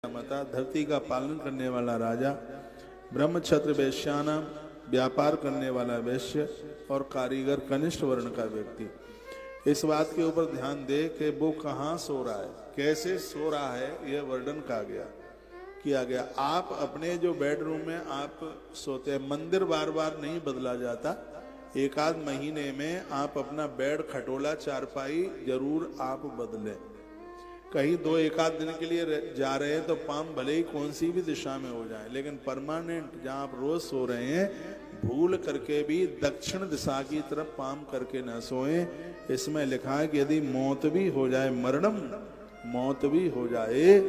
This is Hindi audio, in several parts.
मता, धरती का पालन करने वाला राजा, ब्रह्मक्षत्र वैश्यानाम, व्यापार करने वाला वैश्य और कारीगर कनिष्ठ वर्ण का व्यक्ति। इस बात के ऊपर ध्यान दे कि वो कहाँ सो रहा है, कैसे सो रहा है, यह वर्णन किया गया। आप अपने जो बेडरूम में आप सोते हैं, मंदिर बार बार नहीं बदला जाता, एक आध महीने में आप अपना बेड, खटोला, चारपाई जरूर आप बदलें। कहीं दो एक आध दिन के लिए जा रहे हैं तो पाम भले ही कौन सी भी दिशा में हो जाए, लेकिन परमानेंट जहां आप रोज सो रहे हैं, भूल करके भी दक्षिण दिशा की तरफ पाम करके न सोएं। इसमें लिखा है कि यदि मौत भी हो जाए, मरणम, मौत भी हो जाए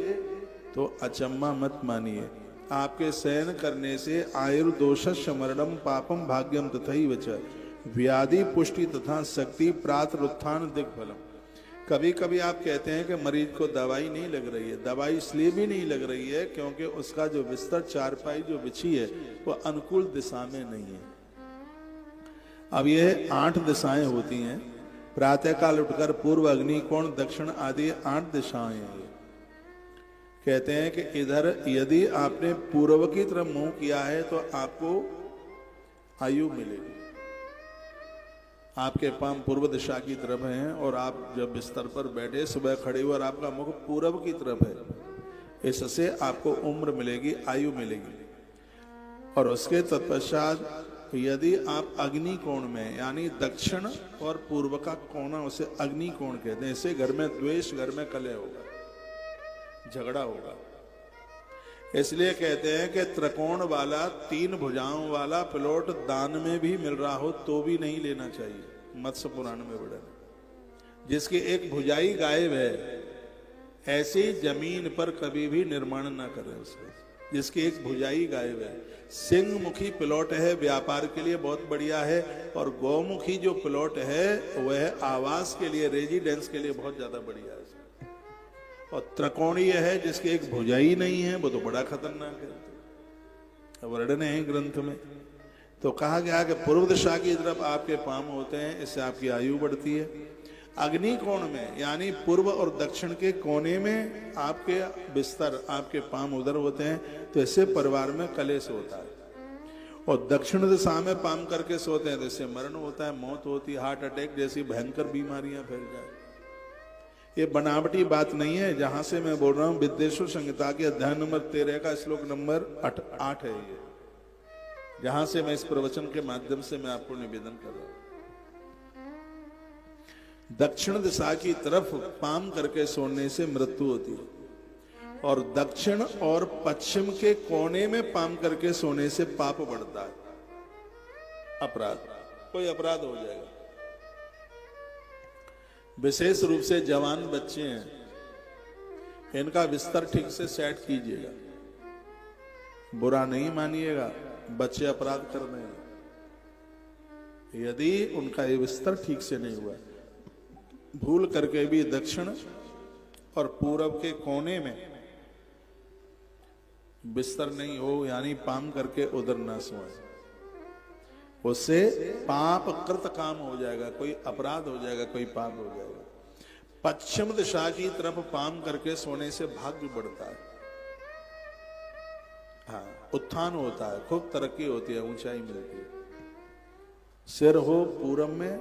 तो अचम्मा मत मानिए। आपके शयन करने से आयुर्दोषस्य मरणम पापम भाग्यम तथैव च व्याधि पुष्टि तथा शक्ति प्रातः उत्थान दिग्फलम। कभी कभी आप कहते हैं कि मरीज को दवाई नहीं लग रही है। दवाई इसलिए भी नहीं लग रही है क्योंकि उसका जो बिस्तर, चारपाई जो बिछी है वो अनुकूल दिशा में नहीं है। अब यह 8 दिशाएं होती हैं। प्रातःकाल उठकर पूर्व, अग्नि, कोण, दक्षिण आदि 8 दिशाएं हैं। कहते हैं कि इधर यदि आपने पूर्व की तरफ मुंह किया है तो आपको आयु मिलेगी। आपके पांव पूर्व दिशा की तरफ हैं और आप जब बिस्तर पर बैठे, सुबह खड़े हुए और आपका मुख पूर्व की तरफ है, इससे आपको उम्र मिलेगी, आयु मिलेगी। और उसके तत्पश्चात यदि आप अग्नि कोण में, यानी दक्षिण और पूर्व का कोना, उसे अग्नि कोण कहते हैं। इससे घर में द्वेष, घर में कलह होगा, झगड़ा होगा। इसलिए कहते हैं कि त्रिकोण वाला, 3 भुजाओं वाला प्लॉट दान में भी मिल रहा हो तो भी नहीं लेना चाहिए। मत्स्य पुराण में वर्णन, जिसकी एक भुजाई गायब है, ऐसी जमीन पर कभी भी निर्माण ना करें उसका, जिसकी एक भुजाई गायब है। सिंह मुखी प्लॉट है, व्यापार के लिए बहुत बढ़िया है, और गौमुखी जो प्लॉट है वह आवास के लिए, रेजिडेंस के लिए बहुत ज्यादा बढ़िया है। और त्रिकोणीय है, जिसकी एक भुजाई नहीं है, वो तो बड़ा खतरनाक है। वर्णन है ग्रंथ में। तो कहा गया कि पूर्व दिशा की तरफ आपके पांव होते हैं, इससे आपकी आयु बढ़ती है। अग्नि कोण में, यानी पूर्व और दक्षिण के कोने में आपके बिस्तर, आपके पांव उधर होते हैं, तो इससे परिवार में कलेश होता है। और दक्षिण दिशा में पांव करके सोते हैं तो इससे मरण होता है, मौत होती है, हार्ट अटैक जैसी भयंकर बीमारियां फैल जाए। ये बनावटी बात नहीं है। जहां से मैं बोल रहा हूं, विद्येश्वर संहिता के अध्याय नंबर 13 का श्लोक नंबर 8 है ये, जहां से मैं इस प्रवचन के माध्यम से मैं आपको निवेदन कर रहा हूं। दक्षिण दिशा की तरफ पाम करके सोने से मृत्यु होती है, और दक्षिण और पश्चिम के कोने में पाम करके सोने से पाप बढ़ता है, अपराध, कोई अपराध हो जाएगा। विशेष रूप से जवान बच्चे हैं, इनका बिस्तर ठीक से सेट कीजिएगा। बुरा नहीं मानिएगा, बच्चे अपराध कर रहे हैं। यदि उनका ये बिस्तर ठीक से नहीं हुआ, भूल करके भी दक्षिण और पूरब के कोने में बिस्तर नहीं हो, यानी पाम करके उधर ना सोए, उससे पाप कृत काम हो जाएगा, कोई अपराध हो जाएगा, कोई पाप हो जाएगा। पश्चिम दिशा की तरफ पाम करके सोने से भाग्य बढ़ता है, हाँ, उत्थान होता है, खूब तरक्की होती है, ऊंचाई मिलती है। सिर हो पूरब में,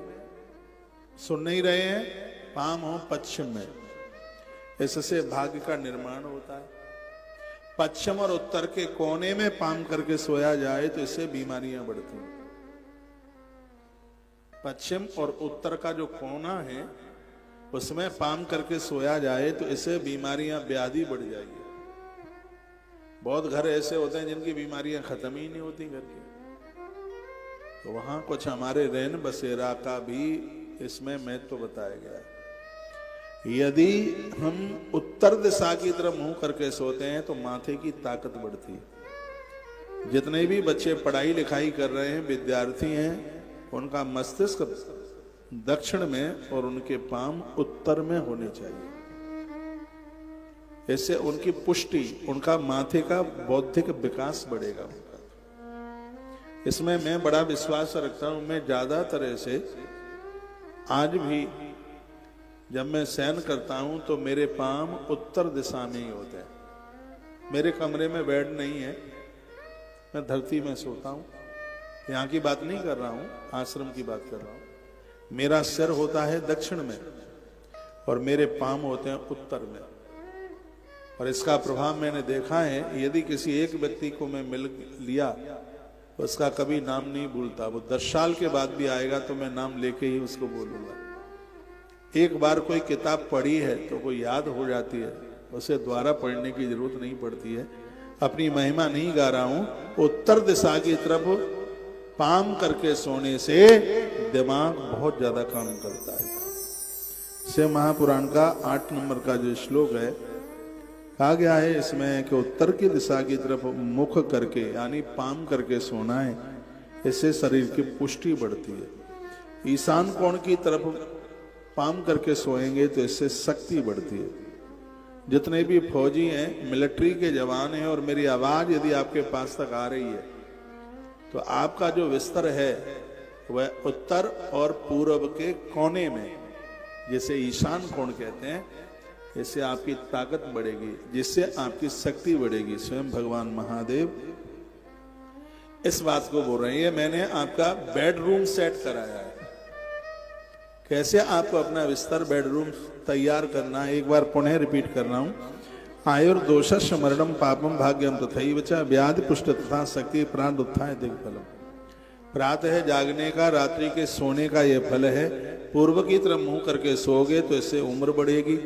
सुन नहीं रहे हैं, पाम हो पश्चिम में, इससे भाग्य का निर्माण होता है। पश्चिम और उत्तर के कोने में पाम करके सोया जाए तो इससे बीमारियां बढ़ती हैं। पश्चिम और उत्तर का जो कोना है उसमें पाम करके सोया जाए तो इससे बीमारियां, व्याधि बढ़ जाएगी। बहुत घर ऐसे होते हैं जिनकी बीमारियां खत्म ही नहीं होती घर की। तो वहां कुछ हमारे रैन बसेरा का भी इसमें महत्व बताया गया है। यदि हम उत्तर दिशा की तरफ मुंह करके सोते हैं तो माथे की ताकत बढ़ती है। जितने भी बच्चे पढ़ाई लिखाई कर रहे हैं, विद्यार्थी हैं, उनका मस्तिष्क दक्षिण में और उनके पांव उत्तर में होने चाहिए। इससे उनकी पुष्टि, उनका माथे का बौद्धिक विकास बढ़ेगा उनका। इसमें मैं बड़ा विश्वास रखता हूं। मैं ज्यादा तरह से आज भी जब मैं शयन करता हूं तो मेरे पांव उत्तर दिशा में ही होते हैं। मेरे कमरे में बेड नहीं है, मैं धरती में सोता हूं। यहाँ की बात नहीं कर रहा हूं, आश्रम की बात कर रहा हूं। मेरा सिर होता है दक्षिण में और मेरे पांव होते हैं उत्तर में। और इसका प्रभाव मैंने देखा है, यदि किसी एक व्यक्ति को मैं मिल लिया तो उसका कभी नाम नहीं भूलता। वो 10 साल के बाद भी आएगा तो मैं नाम लेके ही उसको बोलूंगा। एक बार कोई किताब पढ़ी है तो वो याद हो जाती है, उसे दोबारा पढ़ने की जरूरत नहीं पड़ती है। अपनी महिमा नहीं गा रहा हूं। उत्तर दिशा की तरफ पाम करके सोने से दिमाग बहुत ज्यादा काम करता है। शिव महापुराण का 8 नंबर का जो श्लोक है, कहा गया है इसमें कि उत्तर की दिशा की तरफ मुख करके यानी पाम करके सोना है, इससे शरीर की पुष्टि बढ़ती है। ईशान कोण की तरफ पाम करके सोएंगे तो इससे शक्ति बढ़ती है। जितने भी फौजी हैं, मिलिट्री के जवान हैं, और मेरी आवाज यदि आपके पास तक आ रही है तो आपका जो बिस्तर है वह उत्तर और पूर्व के कोने में, जिसे ईशान कोण कहते हैं, इससे आपकी ताकत बढ़ेगी, जिससे आपकी शक्ति बढ़ेगी। स्वयं भगवान महादेव इस बात को बोल रहे हैं। मैंने आपका बेडरूम सेट कराया है, कैसे आपको अपना बिस्तर बेडरूम तैयार करना है। एक बार पुनः रिपीट कर रहा हूं। आयुर्दोषस् मरणम पापम भाग्यम तथैव च व्याधि पुष्ट तथा शक्ति प्राण उत्थाय दिग्फलम। प्रातः जागने का, रात्रि के सोने का यह फल है। पूर्व की तरफ मुंह करके सोओगे तो इससे उम्र बढ़ेगी।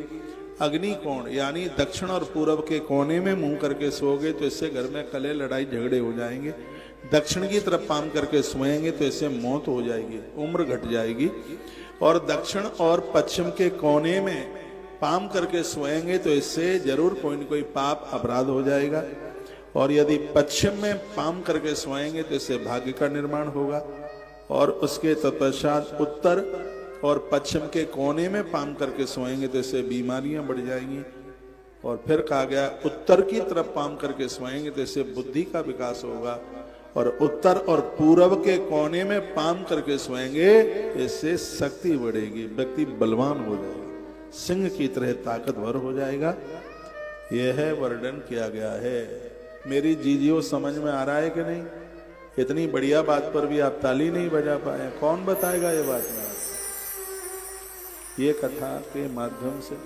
अग्नि कोण यानी दक्षिण और पूर्व के कोने में मुंह करके सोओगे तो इससे घर में कलह लड़ाई झगड़े हो जाएंगे। दक्षिण की तरफ पाम करके सोएंगे तो इससे मौत हो जाएगी, उम्र घट जाएगी। और दक्षिण और पश्चिम के कोने में पाम करके सोएंगे तो इससे जरूर कोई न कोई पाप अपराध हो जाएगा। और यदि पश्चिम में पाम करके सोएंगे तो इससे भाग्य का निर्माण होगा। और उसके तत्पश्चात उत्तर और पश्चिम के कोने में पाम करके सोएंगे तो इससे बीमारियां बढ़ जाएंगी। और फिर कहा गया उत्तर की तरफ पाम करके सोएंगे तो इससे बुद्धि का विकास होगा। और उत्तर और पूर्व के कोने में पाम करके सोएंगे इससे शक्ति बढ़ेगी, व्यक्ति बलवान हो जाएगा, सिंह की तरह ताकतवर हो जाएगा। यह है वर्णन किया गया है। मेरी जीजियो समझ में आ रहा है कि नहीं? इतनी बढ़िया बात पर भी आप ताली नहीं बजा पाए, कौन बताएगा ये बात में? ये कथा के माध्यम से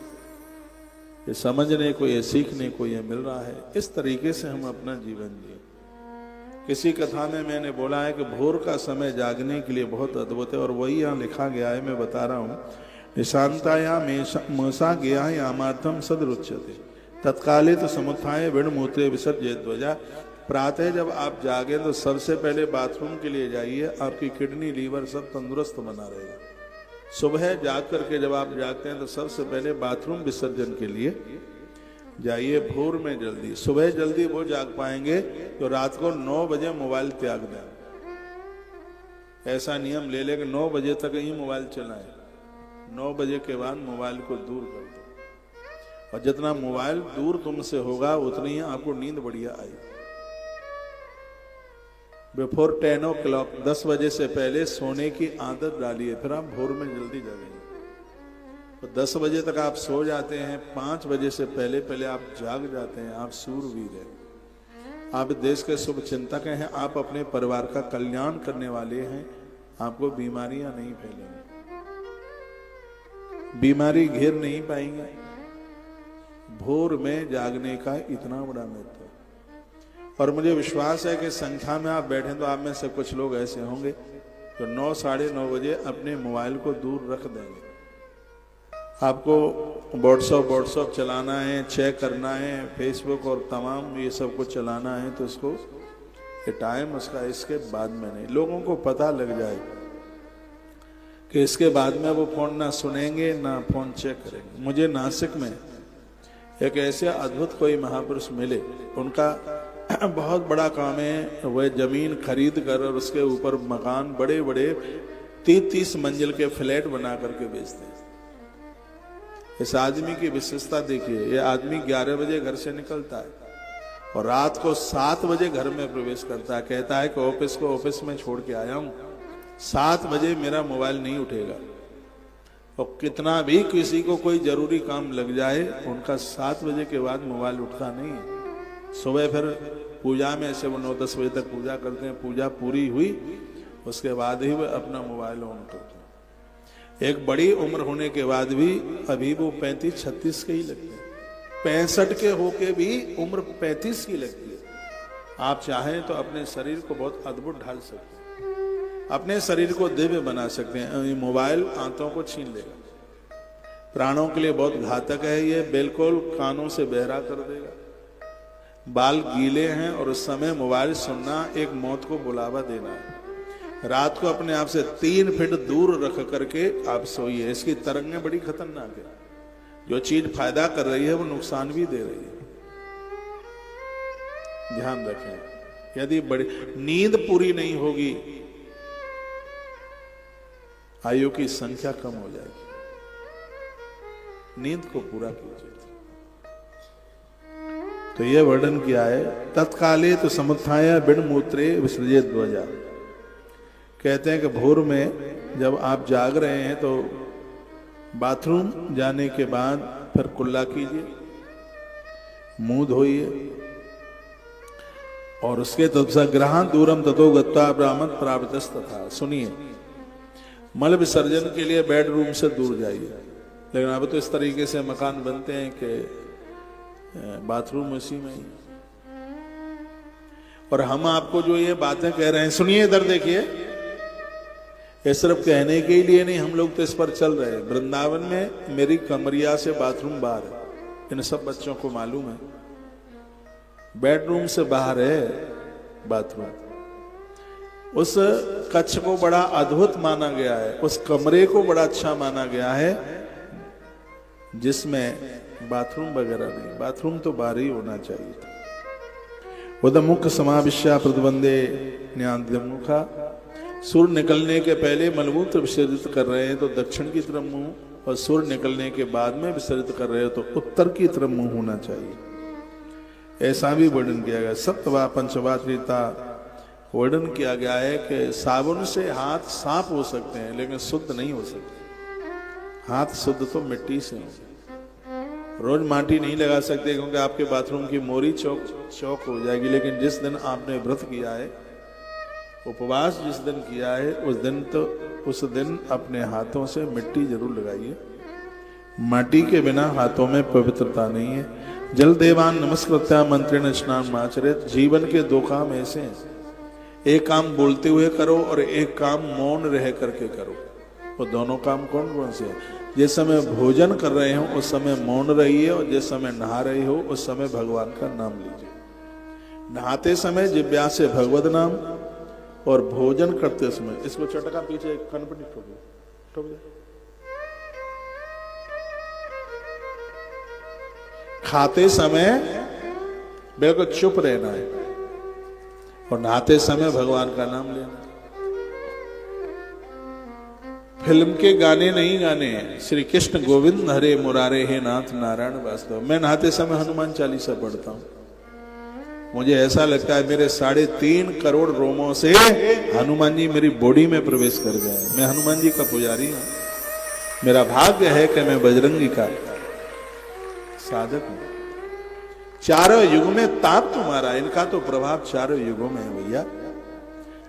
ये समझने को, ये सीखने को ये मिल रहा है। इस तरीके से हम अपना जीवन जिए। किसी कथा में मैंने बोला है कि भोर का समय जागने के लिए बहुत अद्भुत है, और वही यहाँ लिखा गया है, मैं बता रहा हूँ। निशांताया मसा गया यामार्थम सदरुच्यते तत्काले तो समुत्थाय विणमूत्रे विसर्जय ध्वजा। प्रातः जब आप जागे तो सबसे पहले बाथरूम के लिए जाइए, आपकी किडनी लीवर सब तंदुरुस्त बना रहेगा। सुबह जाग करके जब आप जागते हैं तो सबसे पहले बाथरूम विसर्जन के लिए जाइए भोर में जल्दी। सुबह जल्दी वो जाग पाएंगे तो रात को 9 बजे मोबाइल त्याग दें। ऐसा नियम ले लें कि 9 बजे तक ही मोबाइल चलाएं, 9 बजे के बाद मोबाइल को दूर कर दो। और जितना मोबाइल दूर तुमसे होगा उतनी ही आपको नींद बढ़िया आई। बिफोर 10 o'clock 10 बजे से पहले सोने की आदत डालिए, फिर आप भोर में जल्दी जागेंगे। तो 10 बजे तक आप सो जाते हैं, 5 बजे से पहले पहले आप जाग जाते हैं। आप सूरवीर हैं, आप देश के शुभ चिंतक हैं, आप अपने परिवार का कल्याण करने वाले हैं। आपको बीमारियां नहीं फैलेंगी, बीमारी घेर नहीं पाएंगे। भोर में जागने का इतना बड़ा महत्व। और मुझे विश्वास है कि संख्या में आप बैठे तो आप में से कुछ लोग ऐसे होंगे जो 9 साढ़े 9 बजे अपने मोबाइल को दूर रख देंगे। आपको व्हाट्सअप चलाना है, चेक करना है, फेसबुक और तमाम ये सब कुछ चलाना है, तो उसको ये टाइम उसका इसके बाद में नहीं। लोगों को पता लग जाए कि इसके बाद में वो फोन ना सुनेंगे ना फोन चेक करेंगे। मुझे नासिक में एक ऐसे अद्भुत कोई महापुरुष मिले, उनका बहुत बड़ा काम है, वह जमीन खरीद कर और उसके ऊपर मकान बड़े बड़े 30-30 मंजिल के फ्लैट बना करके बेचते हैं। इस आदमी की विशेषता देखिए, ये आदमी 11 बजे घर से निकलता है और रात को 7 बजे घर में प्रवेश करता है। कहता है कि ऑफिस को ऑफिस में छोड़ के आया हूं, 7 बजे मेरा मोबाइल नहीं उठेगा। और कितना भी किसी को कोई जरूरी काम लग जाए, उनका 7 बजे के बाद मोबाइल उठता नहीं है। सुबह फिर पूजा में ऐसे वो 9-10 बजे तक पूजा करते हैं, पूजा पूरी हुई उसके बाद ही वो अपना मोबाइल ऑन करते हैं। एक बड़ी उम्र होने के बाद भी अभी वो 35-36 के ही लगते हैं, 65 के होके भी उम्र 35 की लगती है। आप चाहें तो अपने शरीर को बहुत अद्भुत ढाल सकते हैं, अपने शरीर को दिव्य बना सकते हैं। ये मोबाइल आंतों को छीन लेगा, प्राणों के लिए बहुत घातक है ये, बिल्कुल कानों से बहरा कर देगा। बाल गीले हैं और उस समय मोबाइल सुनना एक मौत को बुलावा देना है। रात को अपने आप से 3 फीट दूर रख करके आप सोइए। इसकी तरंगें बड़ी खतरनाक है, जो चीज फायदा कर रही है वो नुकसान भी दे रही है, ध्यान रखें। यदि बड़ी नींद पूरी नहीं होगी, आयु की संख्या कम हो जाएगी। नींद को पूरा कीजिए। तो यह वर्णन किया है, तत्काले तो समुत्थाय बिन मूत्रे विसृजे ध्वजा। कहते हैं कि भोर में जब आप जाग रहे हैं तो बाथरूम जाने के बाद फिर कुल्ला कीजिए, मुंह धोइए और उसके तत्सग्रहान दूरम ततो गत्वा ब्राह्मण प्राप्तस्तथा। सुनिए, मल विसर्जन के लिए बेडरूम से दूर जाइए। लेकिन अब तो इस तरीके से मकान बनते हैं कि बाथरूम उसी में ही। और हम आपको जो ये बातें कह रहे हैं, सुनिए इधर देखिए, ये सिर्फ कहने के लिए नहीं, हम लोग तो इस पर चल रहे हैं। वृंदावन में मेरी कमरिया से बाथरूम बाहर है, इन सब बच्चों को मालूम है। बेडरूम से बाहर है बाथरूम। उस कक्ष को बड़ा अद्भुत माना गया है, उस कमरे को बड़ा अच्छा माना गया है जिसमें बाथरूम वगैरह नहीं। बाथरूम तो बाहर ही होना चाहिए था। उदमुख समाविश्या प्रतिबंधे न्यामुखा। सूर्य निकलने के पहले मलमूत्र विसर्जित कर रहे हैं तो दक्षिण की तरफ मुंह, और सूर्य निकलने के बाद में विसर्जित कर रहे हो तो उत्तर की तरफ मुंह होना चाहिए। ऐसा भी वर्णन किया गया। सप्तवा पंचवा त्रिता वर्णन किया गया है कि साबुन से हाथ साफ हो सकते हैं लेकिन शुद्ध नहीं हो सकते। हाथ शुद्ध तो मिट्टी से हो। रोज माटी नहीं लगा सकते क्योंकि आपके बाथरूम की मोरी चौक हो जाएगी। लेकिन जिस दिन आपने व्रत किया है, उपवास जिस दिन किया है, उस दिन अपने हाथों से मिट्टी जरूर लगाइए। माटी के बिना हाथों में पवित्रता नहीं है। जल देवान नमस्कृत्या मंत्रेण स्नान माचरित। जीवन के 2 काम ऐसे हैं, एक काम बोलते हुए करो और एक काम मौन रह करके करो। वो दोनों काम कौन कौन से हैं? जिस समय भोजन कर रहे हो उस समय मौन रहिए, और जिस समय नहा रहे हो उस समय भगवान का नाम लीजिए। नहाते समय जिब्या से भगवत नाम, और भोजन करते समय इसको चटका पीछे कनपटी ठोक दे। खाते समय बिल्कुल चुप रहना है और नहाते समय भगवान का नाम लेना। फिल्म के गाने नहीं गाने हैं। श्री कृष्ण गोविंद हरे मुरारे हे नाथ नारायण वासुदेव। मैं नहाते समय हनुमान चालीसा पढ़ता हूं। मुझे ऐसा लगता है मेरे 3.5 करोड़ रोमों से हनुमान जी मेरी बॉडी में प्रवेश कर गए। मैं हनुमान जी का पुजारी हूं। मेरा भाग्य है कि मैं बजरंगी का साधक हूं। चारों युग में ताप तुम्हारा, इनका तो प्रभाव चारों युगों में है भैया।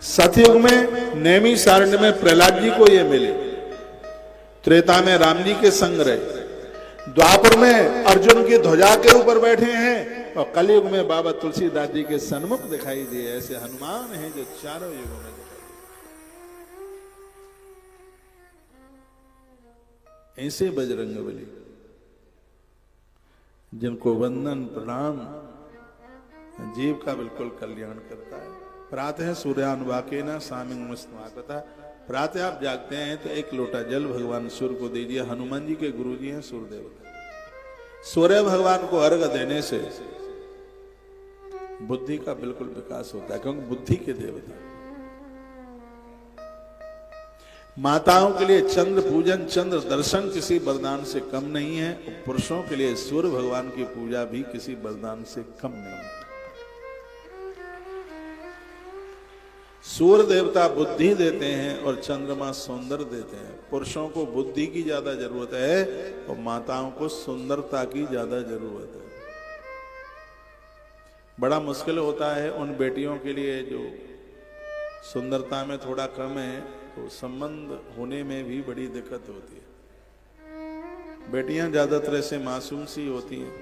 सतयुग में नेमी सारण्य में प्रहलाद जी को ये मिले, त्रेता में राम जी के संग रहे, द्वापर में अर्जुन की ध्वजा के ऊपर बैठे हैं, और कलयुग में बाबा तुलसीदास जी के सन्मुख दिखाई दिए। ऐसे हनुमान हैं जो चारों युगों में दिखाई। ऐसे बजरंगबली जिनको वंदन प्रणाम जीव का बिल्कुल कल्याण करता है। प्रातः सूर्यानुवाकेन सामिंगमस्तमाकृता। प्रातः आप जागते हैं तो 1 लोटा जल भगवान सूर्य को दीजिए। हनुमान जी के गुरु जी हैं सूर्य देवता। सूर्य भगवान को अर्घ देने से बुद्धि का बिल्कुल विकास होता है, क्योंकि बुद्धि के देवता। माताओं के लिए चंद्र पूजन, चंद्र दर्शन किसी वरदान से कम नहीं है। पुरुषों के लिए सूर्य भगवान की पूजा भी किसी वरदान से कम नहीं है। सूर्य देवता बुद्धि देते हैं और चंद्रमा सौंदर्य देते हैं। पुरुषों को बुद्धि की ज्यादा जरूरत है और माताओं को सुंदरता की ज्यादा जरूरत है। बड़ा मुश्किल होता है उन बेटियों के लिए जो सुंदरता में थोड़ा कम है, तो संबंध होने में भी बड़ी दिक्कत होती है। बेटियां ज्यादातर ऐसे मासूम सी होती हैं,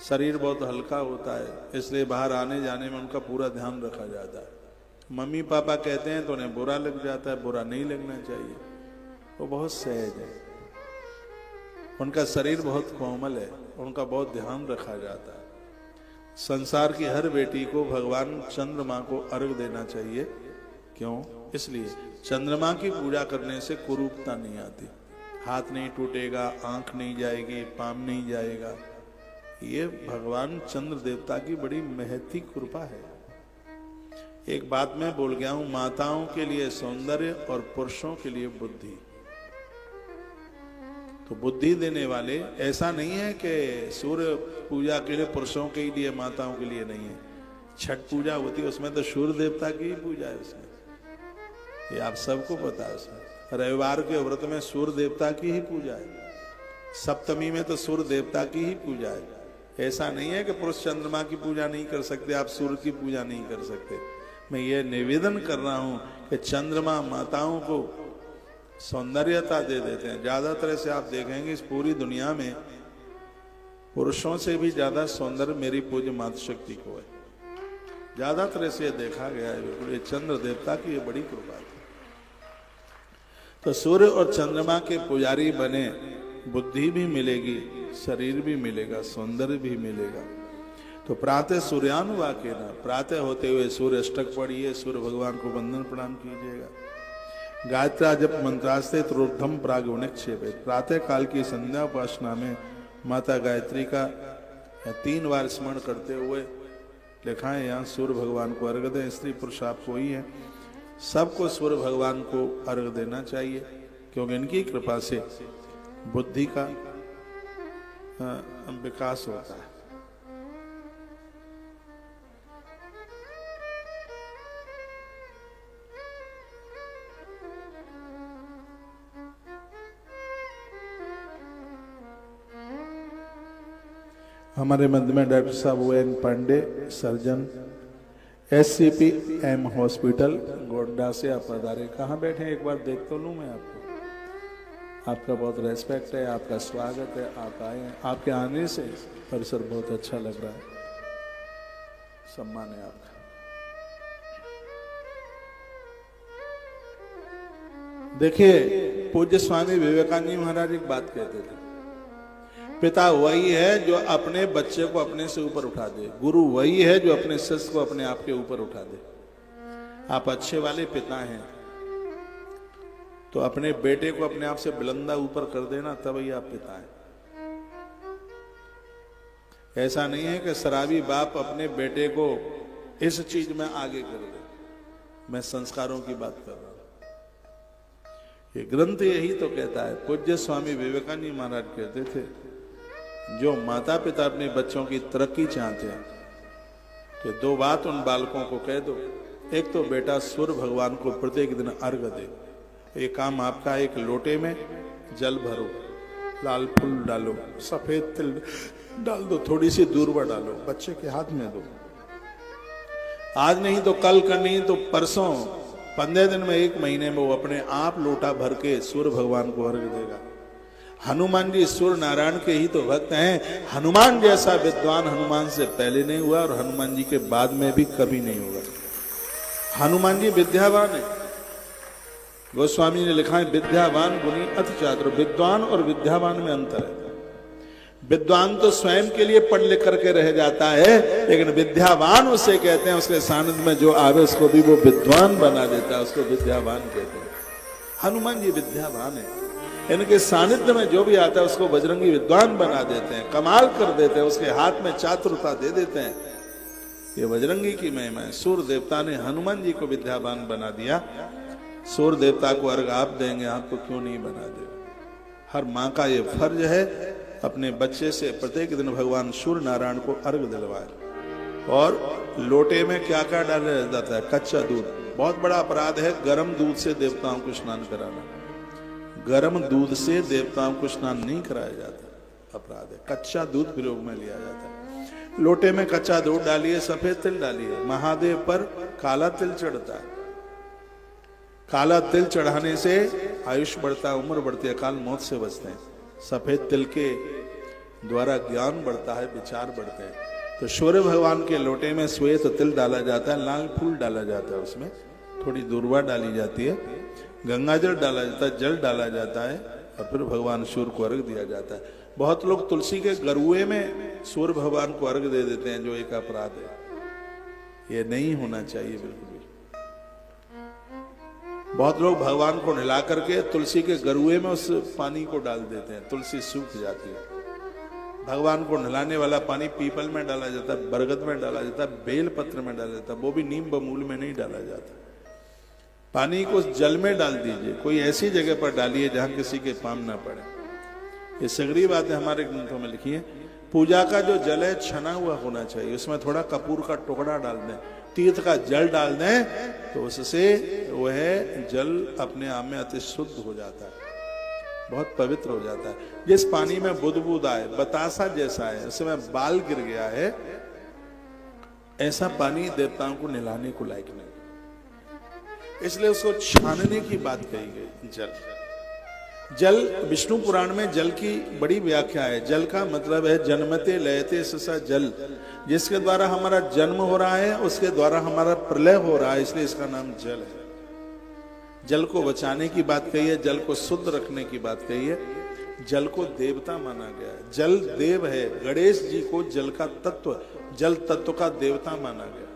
शरीर बहुत हल्का होता है, इसलिए बाहर आने जाने में उनका पूरा ध्यान रखा जाता है। मम्मी पापा कहते हैं तो उन्हें बुरा लग जाता है, बुरा नहीं लगना चाहिए। वो बहुत सहज है, उनका शरीर बहुत कोमल है, उनका बहुत ध्यान रखा जाता है। संसार की हर बेटी को भगवान चंद्रमा को अर्घ देना चाहिए। क्यों? इसलिए चंद्रमा की पूजा करने से कुरूपता नहीं आती, हाथ नहीं टूटेगा, आंख नहीं जाएगी, पाम नहीं जाएगा। ये भगवान चंद्र देवता की बड़ी महती कृपा है। एक बात मैं भूल गया हूं, माताओं के लिए सौंदर्य और पुरुषों के लिए बुद्धि। तो बुद्धि देने वाले, ऐसा नहीं है कि सूर्य पूजा के लिए पुरुषों के लिए माताओं के लिए नहीं है। छठ पूजा होती है उसमें तो सूर्य देवता की ही पूजा है, उसमें ये आप सबको पता है। उसमें रविवार के व्रत में सूर्य देवता की ही पूजा है, सप्तमी में तो सूर्य देवता की ही पूजा है। ऐसा नहीं है कि पुरुष चंद्रमा की पूजा नहीं कर सकते, आप सूर्य की पूजा नहीं कर सकते। मैं ये निवेदन कर रहा हूं कि चंद्रमा माताओं को सौंदर्यता दे देते हैं। ज्यादातर से आप देखेंगे इस पूरी दुनिया में पुरुषों से भी ज्यादा सौंदर्य मेरी पूज्य मातृशक्ति को है। ज्यादातर से देखा गया है, बिल्कुल ये चंद्र देवता की ये बड़ी कृपा है। तो सूर्य और चंद्रमा के पुजारी बने, बुद्धि भी मिलेगी, शरीर भी मिलेगा, सौंदर्य भी मिलेगा। तो प्रातः सूर्यानुवाकेन, प्रातः होते हुए सूर्य अष्टक पढ़िए, सूर्य भगवान को वंदन प्रणाम कीजिएगा। गायत्रा जप मंत्रास्ते ऊर्ध्वम प्राग निक्षेपित, प्रातः काल की संध्या उपासना में माता गायत्री का 3 बार स्मरण करते हुए लिखा है यहाँ सूर्य भगवान को अर्घ दें। स्त्री पुरुष आप कोई है, सबको सूर्य भगवान को अर्घ देना चाहिए, क्योंकि इनकी कृपा से बुद्धि का विकास होता है। हमारे मध्य में डॉक्टर साहब ON Pandey, surgeon, SCPM hospital Godda से आप पधारे। कहाँ बैठे हैं एक बार देख तो लूँ मैं आपको। आपका बहुत रेस्पेक्ट है, आपका स्वागत है, आप आए हैं। आपके आने से परिसर बहुत अच्छा लग रहा है, सम्मान है आपका। देखिए पूज्य स्वामी विवेकानंद महाराज एक बात कहते थे, पिता वही है जो अपने बच्चे को अपने से ऊपर उठा दे, गुरु वही है जो अपने शिष्य को अपने आप के ऊपर उठा दे। आप अच्छे वाले पिता हैं तो अपने बेटे को अपने आप से बुलंदा ऊपर कर देना, तब ही आप पिता हैं। ऐसा नहीं है कि शराबी बाप अपने बेटे को इस चीज में आगे कर दे। मैं संस्कारों की बात कर रहा हूं। ये ग्रंथ यही तो कहता है। पूज्य स्वामी विवेकानंद महाराज कहते थे, जो माता पिता अपने बच्चों की तरक्की चाहते हैं तो 2 बात उन बालकों को कह दो। एक तो बेटा सूर्य भगवान को प्रत्येक दिन अर्घ दे। ये काम आपका, एक लोटे में जल भरो, लाल फूल डालो, सफेद तिल डाल दो, थोड़ी सी दूर्वा डालो, बच्चे के हाथ में दो। आज नहीं तो कल, कर नहीं तो परसों, 15 दिन में, 1 महीने में वो अपने आप लोटा भर के सूर्य भगवान को अर्घ देगा। हनुमान जी सूर्य नारायण के ही तो भक्त हैं। हनुमान जैसा विद्वान हनुमान से पहले नहीं हुआ और हनुमान जी के बाद में भी कभी नहीं होगा। हनुमान जी विद्यावान है। गोस्वामी ने लिखा है, विद्यावान गुणी अति चातुर। विद्वान और विद्यावान में अंतर है। विद्वान तो स्वयं के लिए पढ़ लिख करके रह जाता है, लेकिन विद्यावान उसे कहते हैं उसके सानिध्य में जो आवे उसको भी वो विद्वान बना देता है, उसको विद्यावान कहते हैं। हनुमान जी विद्यावान है। इनके सानिध्य में जो भी आता है उसको बजरंगी विद्वान बना देते हैं, कमाल कर देते हैं, उसके हाथ में चातुरता दे देते हैं। ये बजरंगी की महिमा है। सूर्य देवता ने हनुमान जी को विद्यावान बना दिया। सूर्य देवता को अर्घ आप देंगे, आपको क्यों नहीं बना देगा। हर माँ का ये फर्ज है अपने बच्चे से प्रत्येक दिन भगवान सूर्य नारायण को अर्घ दिलवाए। और लोटे में क्या क्या डाला जाता है? कच्चा दूध। बहुत बड़ा अपराध है गर्म दूध से देवताओं को स्नान कराना। गर्म दूध से देवताओं को स्नान नहीं कराया जाता, अपराध है। कच्चा दूध प्रयोग में लिया जाता है। लोटे में कच्चा दूध डालिए, सफेद तिल डालिए, महादेव पर काला तिल चढ़ता है। काला तिल चढ़ाने से आयुष बढ़ता है, उम्र बढ़ती है, अकाल मौत से बचते हैं। सफेद तिल के द्वारा ज्ञान बढ़ता है, विचार बढ़ते हैं। तो सूर्य भगवान के लोटे में श्वेत तिल डाला जाता है, लाल फूल डाला जाता है, उसमें थोड़ी दूर्वा डाली जाती है, गंगाजल डाला जाता है, जल डाला जाता है और फिर भगवान सूर्य को अर्घ दिया जाता है। बहुत लोग तुलसी के गरुए में सूर्य भगवान को अर्घ दे देते हैं, जो एक अपराध है। ये नहीं होना चाहिए बिल्कुल भी। बहुत लोग भगवान को नहला करके तुलसी के गरुए में उस पानी को डाल देते हैं, तुलसी सूख जाती है। भगवान को नहलाने वाला पानी पीपल में डाला जाता है, बरगद में डाला जाता है, बेल पत्र में डाला जाता है, वो भी नीम बमूल में नहीं डाला जाता। पानी को जल में डाल दीजिए, कोई ऐसी जगह पर डालिए जहां किसी के पाम ना पड़े। ये सगरी बातें हमारे ग्रंथों में लिखी है। पूजा का जो जल है छना हुआ होना चाहिए, उसमें थोड़ा कपूर का टुकड़ा डाल दें, तीर्थ का जल डाल दें, तो उससे वह जल अपने आप में अति शुद्ध हो जाता है, बहुत पवित्र हो जाता है। जिस पानी में बुदबुद आए, बतासा जैसा है, उसमें बाल गिर गया है, ऐसा पानी देवताओं को नहलाने को लायक नहीं, इसलिए उसको छानने की बात कही गई। जल विष्णु पुराण में जल की बड़ी व्याख्या है। जल का मतलब है जन्मते लयते ससा जल, जिसके द्वारा हमारा जन्म हो रहा है, उसके द्वारा हमारा प्रलय हो रहा है, इसलिए इसका नाम जल है। जल को बचाने की बात कही है, जल को शुद्ध रखने की बात कही है। जल को देवता माना गया है, जल देव है। गणेश जी को जल का तत्व, जल तत्व का देवता माना गया।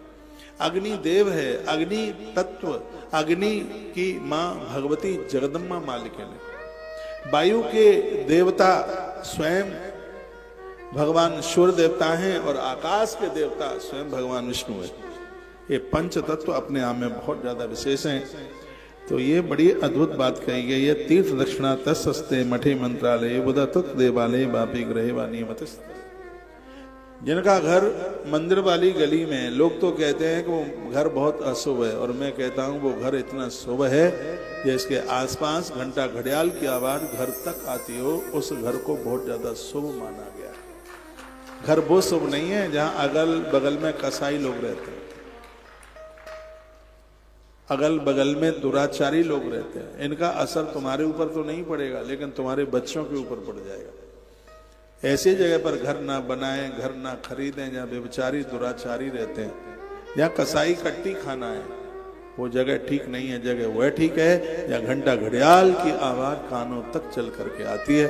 अग्नि देव है, अग्नि तत्व, अग्नि की मां भगवती जगदम्बा मालिका। वायु के देवता स्वयं भगवान सूर्य देवता हैं और आकाश के देवता स्वयं भगवान विष्णु है। ये पंच तत्व अपने आप में बहुत ज्यादा विशेष हैं। तो ये बड़ी अद्भुत बात कही गई है। तीर्थ दक्षिणा तस्ते मठे मंत्रालय बुधा तत्व देवालय बापी ग्रहे वा नियमत। जिनका घर मंदिर वाली गली में, लोग तो कहते हैं कि वो घर बहुत अशुभ है, और मैं कहता हूँ वो घर इतना शुभ है जिसके आसपास घंटा घड़ियाल की आवाज घर तक आती हो, उस घर को बहुत ज्यादा शुभ माना गया। घर वो शुभ नहीं है जहां अगल बगल में कसाई लोग रहते हैं, अगल बगल में दुराचारी लोग रहते हैं। इनका असर तुम्हारे ऊपर तो नहीं पड़ेगा, लेकिन तुम्हारे बच्चों के ऊपर पड़ जाएगा। ऐसी जगह पर घर ना बनाएं, घर ना खरीदें जहाँ व्यभिचारी दुराचारी रहते हैं, जहाँ कसाई कट्टी खाना है, वो जगह ठीक नहीं है। जगह वह ठीक है जहाँ घंटा घड़ियाल की आवाज कानों तक चल करके आती है।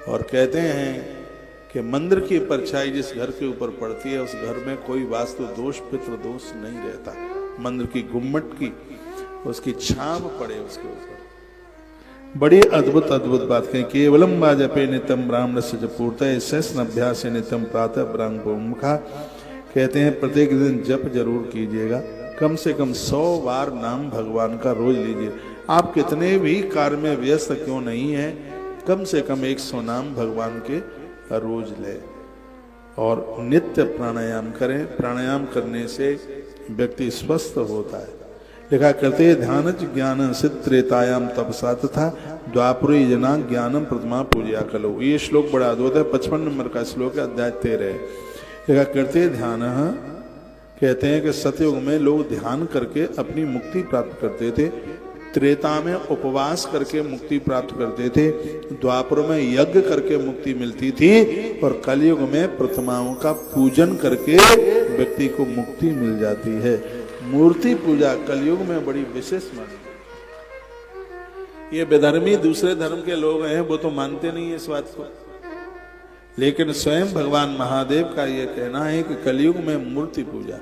और कहते हैं कि मंदिर की परछाई जिस घर के ऊपर पड़ती है, उस घर में कोई वास्तु दोष पितृ दोष नहीं रहता। मंदिर की गुम्मट की उसकी छाप पड़े उसके ऊपर। बड़ी अद्भुत अद्भुत बात कही। केवलम वाजपे नितम ब्राह्मण से जपूर्त शेषन अभ्यास नितम प्रातः ब्राह्मणमुखा। कहते हैं प्रत्येक दिन जप जरूर कीजिएगा, कम से कम 100 बार नाम भगवान का रोज लीजिए। आप कितने भी कार्य में व्यस्त क्यों नहीं है, कम से कम 100 नाम भगवान के रोज लें। और नित्य प्राणायाम करें। प्राणायाम करने से व्यक्ति स्वस्थ होता है। लिखा करते ध्यान ज्ञान सित्रेतायाम तपसा तथा द्वापुरी जना ज्ञानम प्रतिमा पूजा कलो। ये श्लोक बड़ा अद्भुत है, 55 नंबर का श्लोक है, अध्याय 13। लिखा करते ध्यान, कहते हैं कि सतयुग में लोग ध्यान करके अपनी मुक्ति प्राप्त करते थे, त्रेता में उपवास करके मुक्ति प्राप्त करते थे, द्वापर में यज्ञ करके मुक्ति मिलती थी, और कलयुग में प्रतिमाओं का पूजन करके व्यक्ति को मुक्ति मिल जाती है। मूर्ति पूजा कलयुग में बड़ी विशेष मानी। ये बेधर्मी दूसरे धर्म के लोग हैं, वो तो मानते नहीं है इस बात को, लेकिन स्वयं भगवान महादेव का ये कहना है कि कलयुग में मूर्ति पूजा,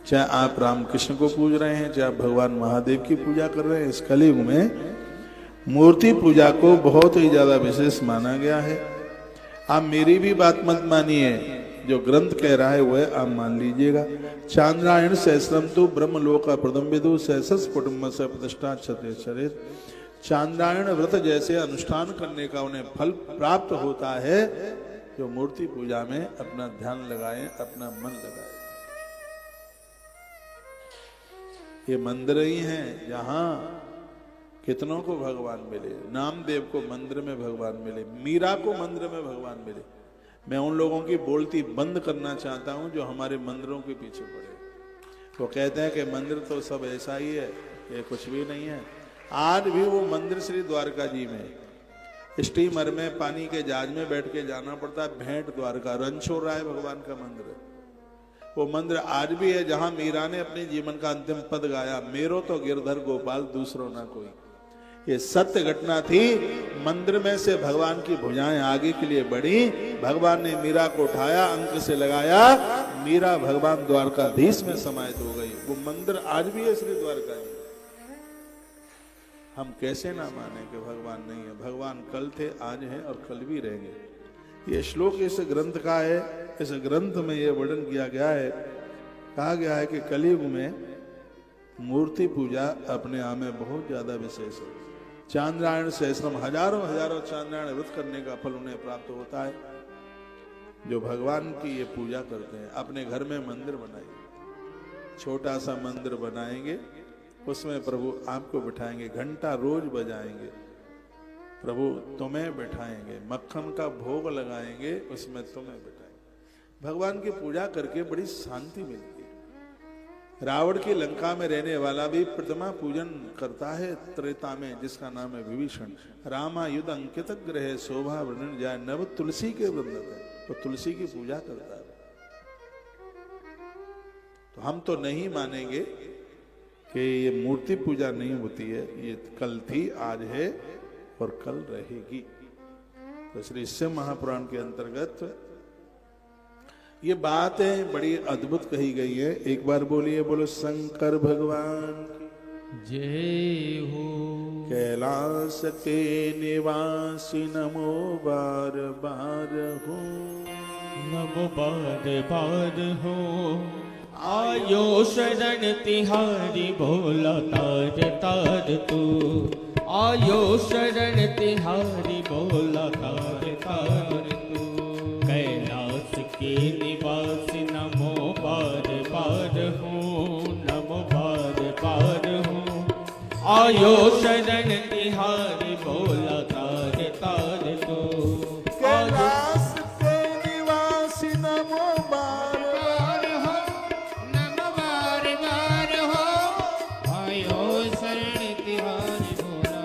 चाहे आप रामकृष्ण को पूज रहे हैं, चाहे आप भगवान महादेव की पूजा कर रहे हैं, इस कलयुग में मूर्ति पूजा को बहुत ही ज्यादा विशेष माना गया है। आप मेरी भी बात मत मानिए, जो ग्रंथ कह रहा है वह आप मान लीजिएगा। चांद्रायण सहस्रम तो ब्रह्मलोक प्रथम विदु सहस्र कुटुंब से प्रतिष्ठा क्षत्रिय। चांद्रायण व्रत जैसे अनुष्ठान करने का उन्हें फल प्राप्त होता है जो मूर्ति पूजा में अपना ध्यान लगाए, अपना मन लगाए। ये मंदिर ही हैं जहां कितनों को भगवान मिले। नामदेव को मंदिर में भगवान मिले, मीरा को मंदिर में भगवान मिले, मैं उन लोगों की बोलती बंद करना चाहता हूं जो हमारे मंदिरों के पीछे पड़े। वो कहते हैं कि मंदिर तो सब ऐसा ही है, ये कुछ भी नहीं है। आज भी वो मंदिर श्री द्वारका जी में स्टीमर में पानी के जहाज में बैठ के जाना पड़ता है। भेंट द्वारका, रणछोड़ राय भगवान का मंदिर है। वो मंदिर आज भी है जहां मीरा ने अपने जीवन का अंतिम पद गाया, मेरो तो गिरधर गोपाल दूसरो ना कोई। ये सत्य घटना थी। मंदिर में से भगवान की भुजाएं आगे के लिए बढ़ी, भगवान ने मीरा को उठाया, अंक से लगाया, मीरा भगवान द्वारकाधीश में समाहित हो गई। वो मंदिर आज भी है श्री द्वारका जी। हम कैसे ना माने कि भगवान नहीं है। भगवान कल थे, आज हैं और कल भी रहेंगे। ये श्लोक इस ग्रंथ का है। इस ग्रंथ में यह वर्णन किया गया है, कहा गया है कि कलयुग में मूर्ति पूजा अपने आप में बहुत ज्यादा विशेष है। चांद्रायण सहस्त्रम, हजारों चांद्रायण व्रत करने का फल उन्हें प्राप्त होता है जो भगवान की ये पूजा करते हैं। अपने घर में मंदिर बनाइए, छोटा सा मंदिर बनाएंगे, उसमें प्रभु आपको बिठाएंगे, घंटा रोज बजाएंगे, प्रभु तुम्हें बिठाएंगे, मक्खन का भोग लगाएंगे, उसमें तुम्हें बिठाएंगे। भगवान की पूजा करके बड़ी शांति मिलती है। रावण की लंका में रहने वाला भी प्रतिमा पूजन करता है त्रेता में, जिसका नाम है विभीषण। रामायुध अंकित ग्रह शोभा वर्णन जाय, नव तुलसी के वृंदत है, तो तुलसी की पूजा करता है। तो हम तो नहीं मानेंगे कि ये मूर्ति पूजा नहीं होती है। ये कल थी, आज है और कल रहेगी। तो श्री शिव महापुराण के अंतर्गत ये बात है बड़ी अद्भुत कही गई है। एक बार बोलिए, बोलो शंकर भगवान की जय हो। कैलाश के निवासी नमो बार बार हो, नमो बार बार हो। आयो शरण तिहारी भोला तार तार तू, आयो शरण तिहारी भोला तार तार तू। कैलाश के निवासी नमो बार बार हो, नमो बार बार हो। आयो शरण तिहारी भोला तार तार तू। कैलाश के निवासी नमो बार बार हो, नमो बार बार हो। आयो शरण तिहारी भोला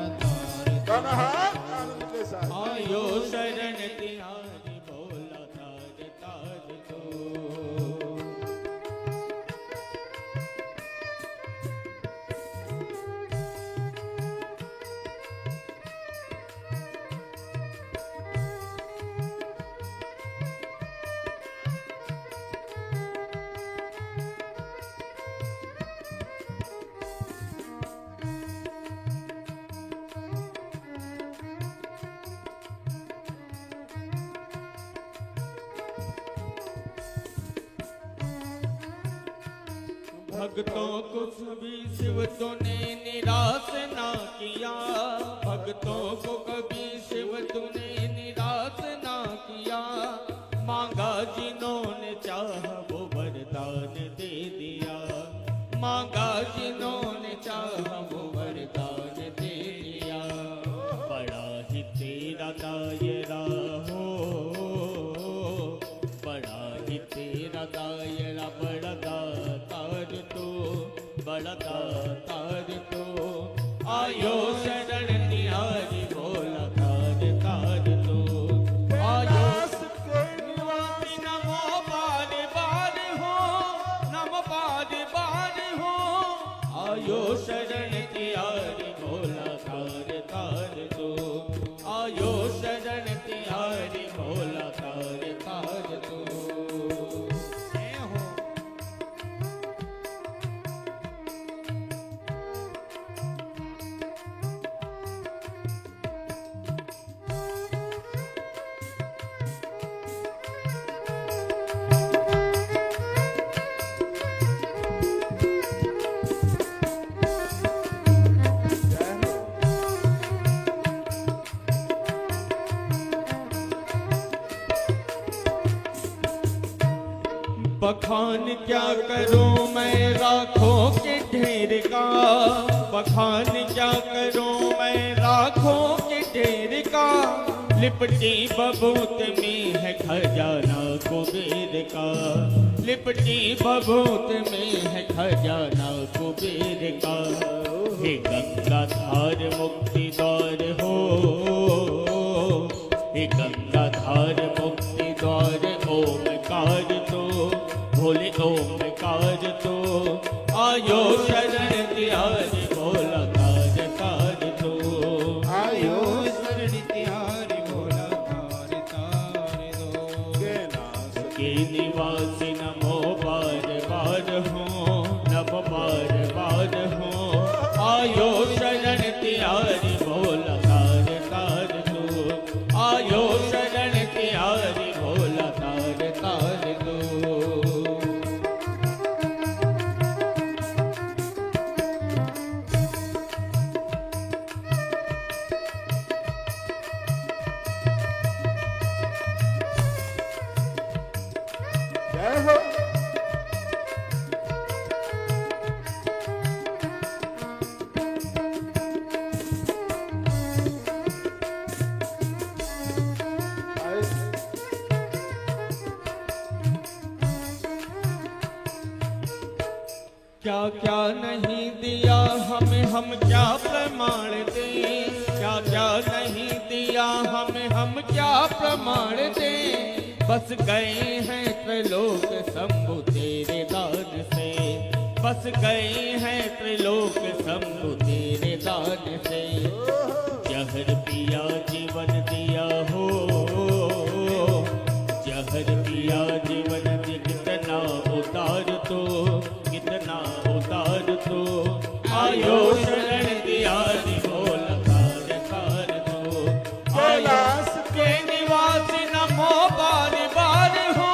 तार आनंद के साथ आयो शरण तिहारी भोला तार तार तो। भक्तों को कभी शिव तूने निराश ना किया, भक्तों को कभी शिव तूने निराश ना किया। मांगा जिन्होंने चाहा वो वरदान दे दिया, मांगा जिन्होंने चाहा वो वरदान दे दिया। बड़ा ही तेरा दायरा हो, बड़ा ही तेरा दायरा, बड़ा दातार तो, बड़ा दातार तो। आयो शरण तिहारी भोला तार तार तो। आयो निवासी नमो बार बार हो, नमो बार बार हो। आयो शरण तिहारी भोला तार तार तो। आयो शरण तिहारी भोला तार तार तो। जय हो। बखान क्या करूं मैं राखों के ढेर का, बखान क्या करूं मैं राखों के ढेर का। लिपटी बबूत में है खजाना कुबेर का, लिपटी बबूत में है खजाना कुबेर का। हे गंगाधार मुक्ति द्वार हो, हे गंगाधार मुक्ति द्वार, ओमकार तो भोले ओमकार तो, आयो शरण तिहारी भोला तार तार तो, आयो शरण तिहारी भोला तार तार दो। के निवासी नमो बार बार हो, नमो बार बार हो, आयो शरण तिहारी भोला तार तार दो, आयो शरण तिहारी भोला तार तार दो। जय हो। क्या क्या नहीं दिया हमें, हम क्या प्रमाण दें, क्या क्या नहीं दिया हमें, हम क्या प्रमाण दें। बस गए हैं त्रिलोक शंभु तेरे दान से, बस गए हैं त्रिलोक शंभु तेरे दान से। जहर पिया जीवन दिया हो, जहर पिया जीवन कितना उतार तो, कितना उतार तो, आयो शरण तिहारी भोला तार तार दो, कैलाश के निवासी नमो बार बार हो,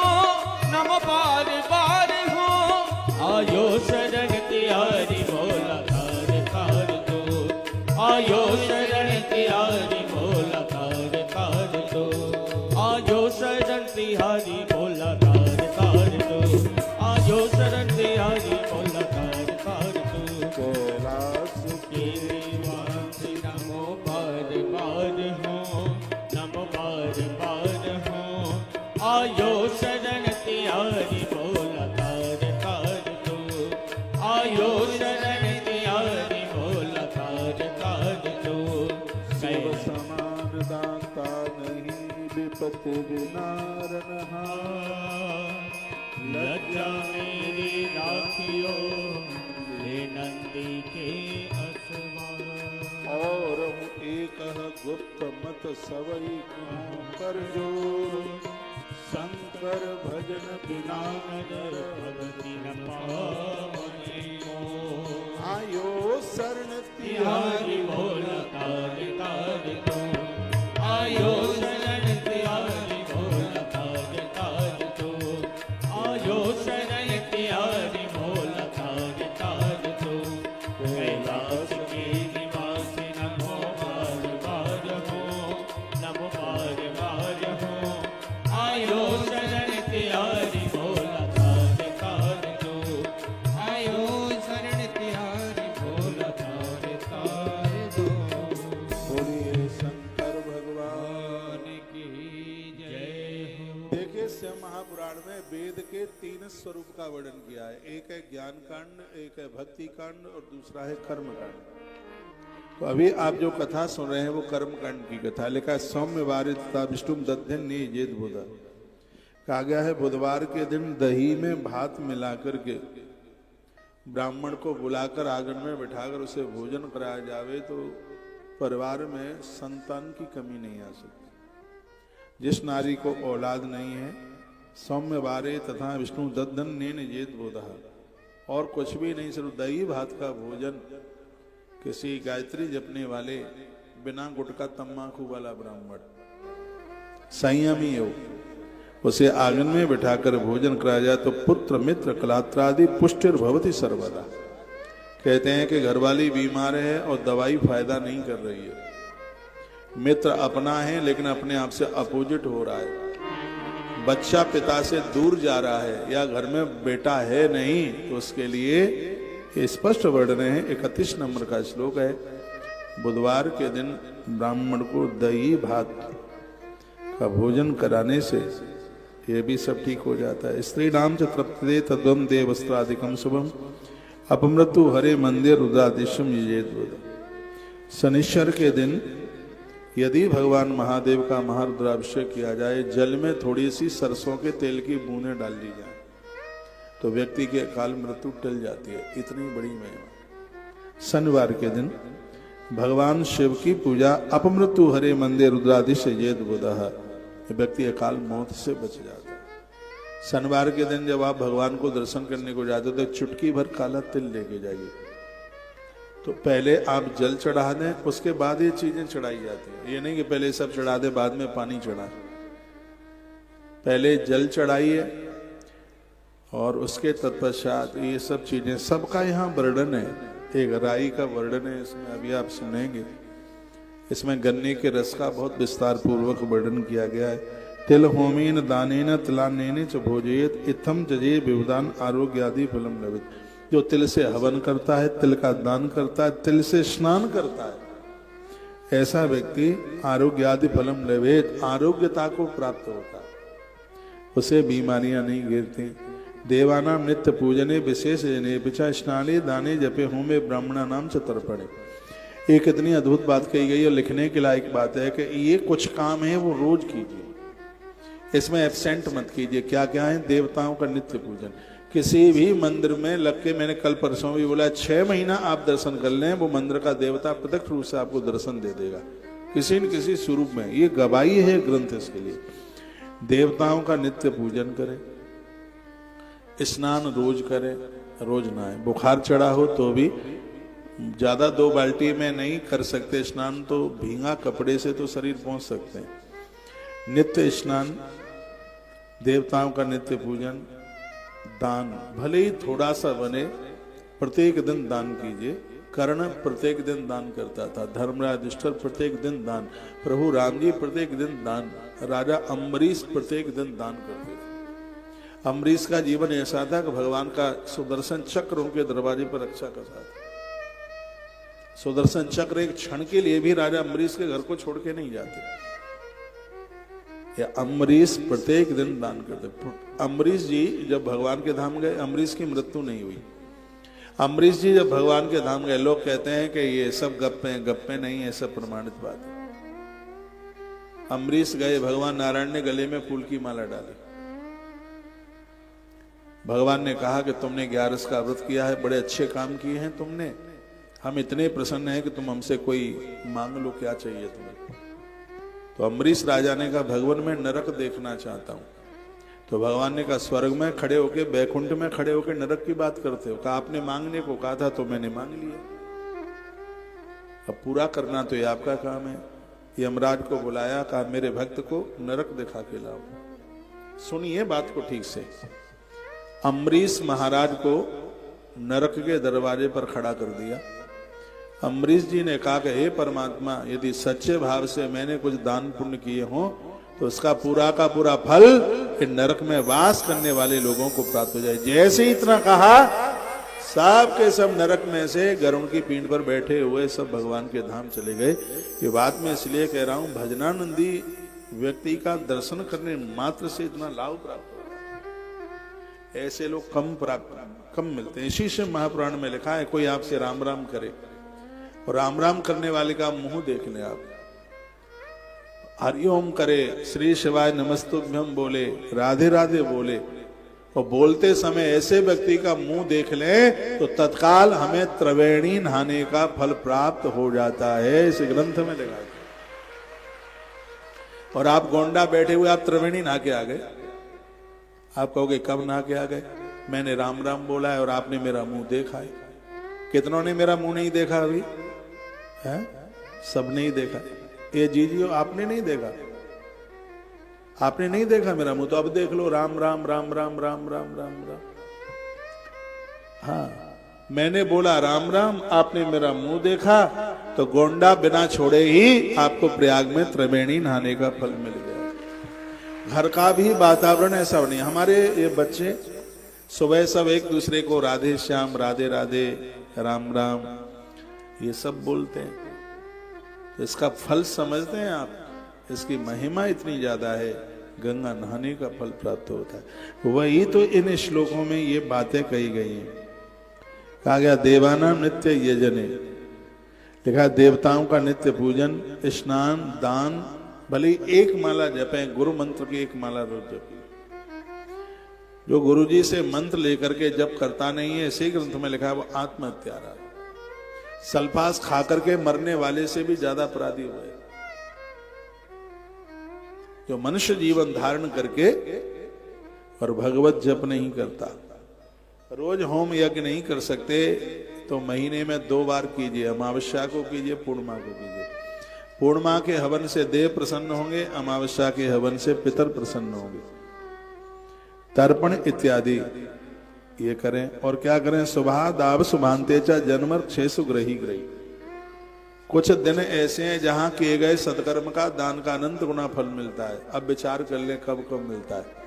नमो बार बार हो, आयो शरण तिहारी भोला तार तार दो, आयो शरण तिहारी भोला तार तार दो, आयो शरण तिहारी भोला तार तार दो, आयो शरण तिहारी भोला तार तार दो। कैलाश के निवासी नमो बार बार हो, नमो बार बार हो, आयो शरण तिहारी भोला तार तार दो, आयो शरण तिहारी भोला तार तार दो। शिव समान दाता नहीं, विपत्ति विनारण लज्जा मेरी राखियो, हे नंदी के असवार। और एक गुप्त मत सवई कर जोर, शंकर भजन बिना नगर भगति न पावने मोह। आयो शरण तिहारी भोला तार तार दो, आयो शरण तिहारी भोला तार तार दो, आयो शरण तिहारी भोला तार तार दो। कैलाश के निवासी नमो बार बार हो, नमो बार बार हो, आयो शरण तिहारी भोला तार तार दो, आयो शरण तिहारी भोला तार तार दो। बोलिए शंकर भगवान की जय हो। देखिए शिव महापुराण में वेद के 3 स्वरूप का वर्णन किया है। एक है ज्ञान कांड, एक है भक्ति कांड और दूसरा है कर्म कांड। तो अभी आप जो कथा सुन रहे हैं वो कर्म कांड की कथा है। लिखा है सौम्य वारित तथा विष्णु दध्यन निजेत बोधा। कहा गया है बुधवार के दिन दही में भात मिला करके ब्राह्मण को बुलाकर आंगन में बिठाकर उसे भोजन कराया जावे तो परिवार में संतान की कमी नहीं आ सकती। जिस नारी को औलाद नहीं है, सौम्य वारे तथा विष्णु दद्धन ने निजेत बोधा, और कुछ भी नहीं, सिर्फ दही भात का भोजन किसी गायत्री जपने वाले, बिना गुटखा तम्बाकू वाला ब्राह्मण संयमी हो, उसे आंगन में बिठाकर भोजन कराया जाए तो पुत्र मित्र कलात्रादि पुष्टिर भवति सर्वदा। कहते हैं कि घरवाली बीमार है और दवाई फायदा नहीं कर रही है, मित्र अपना है लेकिन अपने आप से अपोजिट हो रहा है, बच्चा पिता से दूर जा रहा है, या घर में बेटा है नहीं, तो उसके लिए स्पष्ट वर्णन है। 31 नंबर का श्लोक है। बुधवार के दिन ब्राह्मण को दही भात का भोजन कराने से ये भी सब ठीक हो जाता है। स्त्री नाम च तृप्ते तद्वम दे वस्त्रादिकम शुभम अपमृत्यु हरे मंदिर रुद्रादिशम यजेत। शनिश्चर के दिन यदि भगवान महादेव का महारुद्राभिषेक किया जाए, जल में थोड़ी सी सरसों के तेल की बूंदें डाल दी जाए तो व्यक्ति की अकाल मृत्यु टल जाती है। इतनी बड़ी महिमा। शनिवार के दिन भगवान शिव की पूजा अपमृत्यु हरे मंदिर रुद्रादिश यजेत बुधः, व्यक्ति अकाल मौत से बच जाता है। शनिवार के दिन जब आप भगवान को दर्शन करने को जाते हो तो चुटकी भर काला तिल लेके जाइए। तो पहले आप जल चढ़ा दें, उसके बाद ये चीजें चढ़ाई जाती हैं। ये नहीं कि पहले सब चढ़ा दे बाद में पानी चढ़ाए। पहले जल चढ़ाइए और उसके तत्पश्चात ये सब चीजें, सबका यहाँ वर्णन है। एक राई का वर्णन है इसमें, अभी आप सुनेंगे। इसमें गन्ने के रस का बहुत विस्तार पूर्वक वर्णन किया गया है। तिल होमेन दानेन तिलानेन च भोजयेत इत्थम जजे विवदान आरोग्य आदि फलम लभित। जो तिल से हवन करता है, तिल का दान करता है, तिल से स्नान करता है, ऐसा व्यक्ति आरोग्य आदि फलम लभित, आरोग्यता को प्राप्त होता है, उसे बीमारियां नहीं घेरती। देवानाम नित्य पूजने विशेष जने पिछा स्नाने दाने जपे होमे ब्राह्मणा नाम च तर्पणे। एक इतनी अद्भुत बात कही गई और लिखने के लायक बात है कि ये कुछ काम है वो रोज कीजिए, इसमें एब्सेंट मत कीजिए। क्या क्या है? देवताओं का नित्य पूजन। किसी भी मंदिर में लग के, मैंने कल परसों भी बोला, 6 महीना आप दर्शन कर लें, वो मंदिर का देवता प्रत्यक्ष रूप से आपको दर्शन दे देगा किसी न किसी स्वरूप में। ये गवाही है ग्रंथ इसके लिए। देवताओं का नित्य पूजन करें, स्नान रोज करें, रोज नहाएं। बुखार चढ़ा हो तो भी ज्यादा 2 बाल्टी में नहीं कर सकते स्नान, तो भींगा कपड़े से तो शरीर पहुंच सकते हैं। नित्य स्नान, देवताओं का नित्य पूजन, दान भले ही थोड़ा सा बने, प्रत्येक दिन दान कीजिए। कर्ण प्रत्येक दिन दान करता था, धर्मराज युधिष्ठिर प्रत्येक दिन दान, प्रभु राम जी प्रत्येक दिन दान, राजा अम्बरीश प्रत्येक दिन दान करते थे। अम्बरीश का जीवन ऐसा था कि भगवान का सुदर्शन चक्र उनके दरवाजे पर रक्षा करता था। सुदर्शन चक्र एक क्षण के लिए भी राजा अम्बरीश के घर को छोड़ के नहीं जाते। या अम्बरीश प्रत्येक दिन दान करते। अम्बरीश जी जब भगवान के धाम गए, अम्बरीश की मृत्यु नहीं हुई। अम्बरीश जी जब भगवान के धाम गए, लोग कहते हैं कि ये सब गप्पे नहीं है, सब प्रमाणित बात है। अम्बरीश गए, भगवान नारायण ने गले में फूल की माला डाली। भगवान ने कहा कि तुमने 11 का व्रत किया है, बड़े अच्छे काम किए हैं तुमने, हम इतने प्रसन्न हैं कि तुम हमसे कोई मांग लो, क्या चाहिए तुम्हें। तो अम्बरीश राजा ने कहा, भगवान मैं नरक देखना चाहता हूं। तो भगवान ने कहा, स्वर्ग में खड़े होके, बैकुंठ में खड़े होके नरक की बात करते हो? कहा आपने मांगने को कहा था तो मैंने मांग लिया, अब पूरा करना तो ये आपका काम है। यमराज को बुलाया, कहा मेरे भक्त को नरक दिखा के लाओ। सुनिए बात को ठीक से। अम्बरीश महाराज को नरक के दरवाजे पर खड़ा कर दिया। अम्बरीश जी ने कहा कि हे परमात्मा, यदि सच्चे भाव से मैंने कुछ दान पुण्य किए हों तो उसका पूरा का पूरा फल इन नरक में वास करने वाले लोगों को प्राप्त हो जाए। जैसे ही इतना कहा, सब के सब नरक में से गरुड़ की पीठ पर बैठे हुए सब भगवान के धाम चले गए। ये बात मैं इसलिए कह रहा हूं, भजनानंदी व्यक्ति का दर्शन करने मात्र से इतना लाभ प्राप्त होता है। ऐसे लोग कम मिलते हैं। इसी से महापुराण में लिखा है, कोई आपसे राम राम करे और राम राम करने वाले का मुंह देख ले आप, हरिओम करे, श्री शिवाय नमस्तुभ्यम बोले, राधे राधे बोले, और बोलते समय ऐसे व्यक्ति का मुंह देख ले तो तत्काल हमें त्रिवेणी नहाने का फल प्राप्त हो जाता है। इस ग्रंथ में लिखा है। और आप गोंडा बैठे हुए, आप त्रिवेणी नहा के आ गए। आप कहोगे कब नहा के आ गए? मैंने राम राम बोला है और आपने मेरा मुंह देखा है। कितनों ने मेरा मुंह नहीं देखा अभी है? सब नहीं देखा। ये जीजियो, आपने नहीं देखा, आपने नहीं देखा मेरा मुंह, तो अब देख लो। राम राम राम राम राम राम राम राम। हाँ, मैंने बोला राम राम, आपने मेरा मुंह देखा, तो गोंडा बिना छोड़े ही आपको प्रयाग में त्रिवेणी नहाने का फल मिल गया। घर का भी वातावरण ऐसा नहीं। हमारे ये बच्चे सुबह सब एक दूसरे को राधे श्याम, राधे राधे, राम राम ये सब बोलते हैं। तो इसका फल समझते हैं आप? इसकी महिमा इतनी ज्यादा है, गंगा नहाने का फल प्राप्त होता है। वही तो इन श्लोकों में ये बातें कही गई हैं। कहा गया देवानाम नित्य यजने, लिखा देवताओं का नित्य पूजन, स्नान, दान, भले एक माला जपें, गुरु मंत्र की एक माला रोज जपें। जो गुरुजी से मंत्र लेकर के जप करता नहीं है, इसी ग्रंथ में लिखा है, वो आत्महत्यारा है। सल्फास खा करके मरने वाले से भी ज्यादा अपराधी हुए। जो मनुष्य जीवन धारण करके और भगवत जप नहीं करता, रोज होम यज्ञ नहीं कर सकते, तो महीने में 2 बार कीजिए, अमावस्या को कीजिए, पूर्णिमा को कीजिए। पूर्णिमा के हवन से देव प्रसन्न होंगे, अमावस्या के हवन से पितर प्रसन्न होंगे। तर्पण इत्यादि ये करें। और क्या करें, सुबह दाव सुभानते चा जन्मर 600 ग्रही ग्रही। कुछ दिन ऐसे हैं जहां किए गए सत्कर्म का, दान का अनंत गुना फल मिलता है। अब विचार कर ले कब कब मिलता है।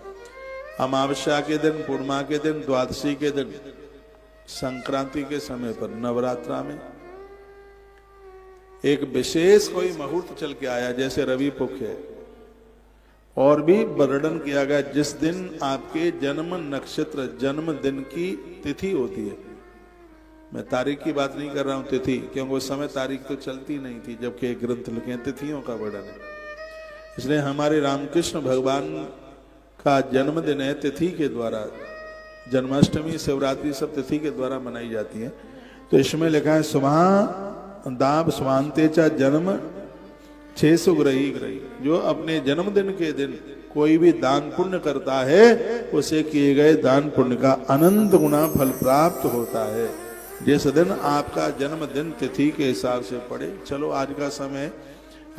अमावस्या के दिन, पूर्णिमा के दिन, द्वादशी के दिन, संक्रांति के समय पर, नवरात्रा में एक विशेष कोई मुहूर्त चल के आया, जैसे रवि पक्ष है। और भी वर्णन किया गया जिस दिन आपके जन्म नक्षत्र, जन्म दिन की तिथि होती है। मैं तारीख की बात नहीं कर रहा हूं, तिथि, क्योंकि उस समय तारीख तो चलती नहीं थी, जबकि ग्रंथ लिखे तिथियों का वर्णन है। इसलिए हमारे रामकृष्ण भगवान का जन्मदिन है तिथि के द्वारा। जन्माष्टमी, शिवरात्रि सब तिथि के द्वारा मनाई जाती है। तो इसमें लिखा है सुबह दाब स्वांते चा जन्म 600 ग्रही ग्रही। जो अपने जन्मदिन के दिन कोई भी दान पुण्य करता है, उसे किए गए दान पुण्य का अनंत गुना फल प्राप्त होता है। जिस दिन आपका जन्मदिन तिथि के हिसाब से पड़े, चलो आज का समय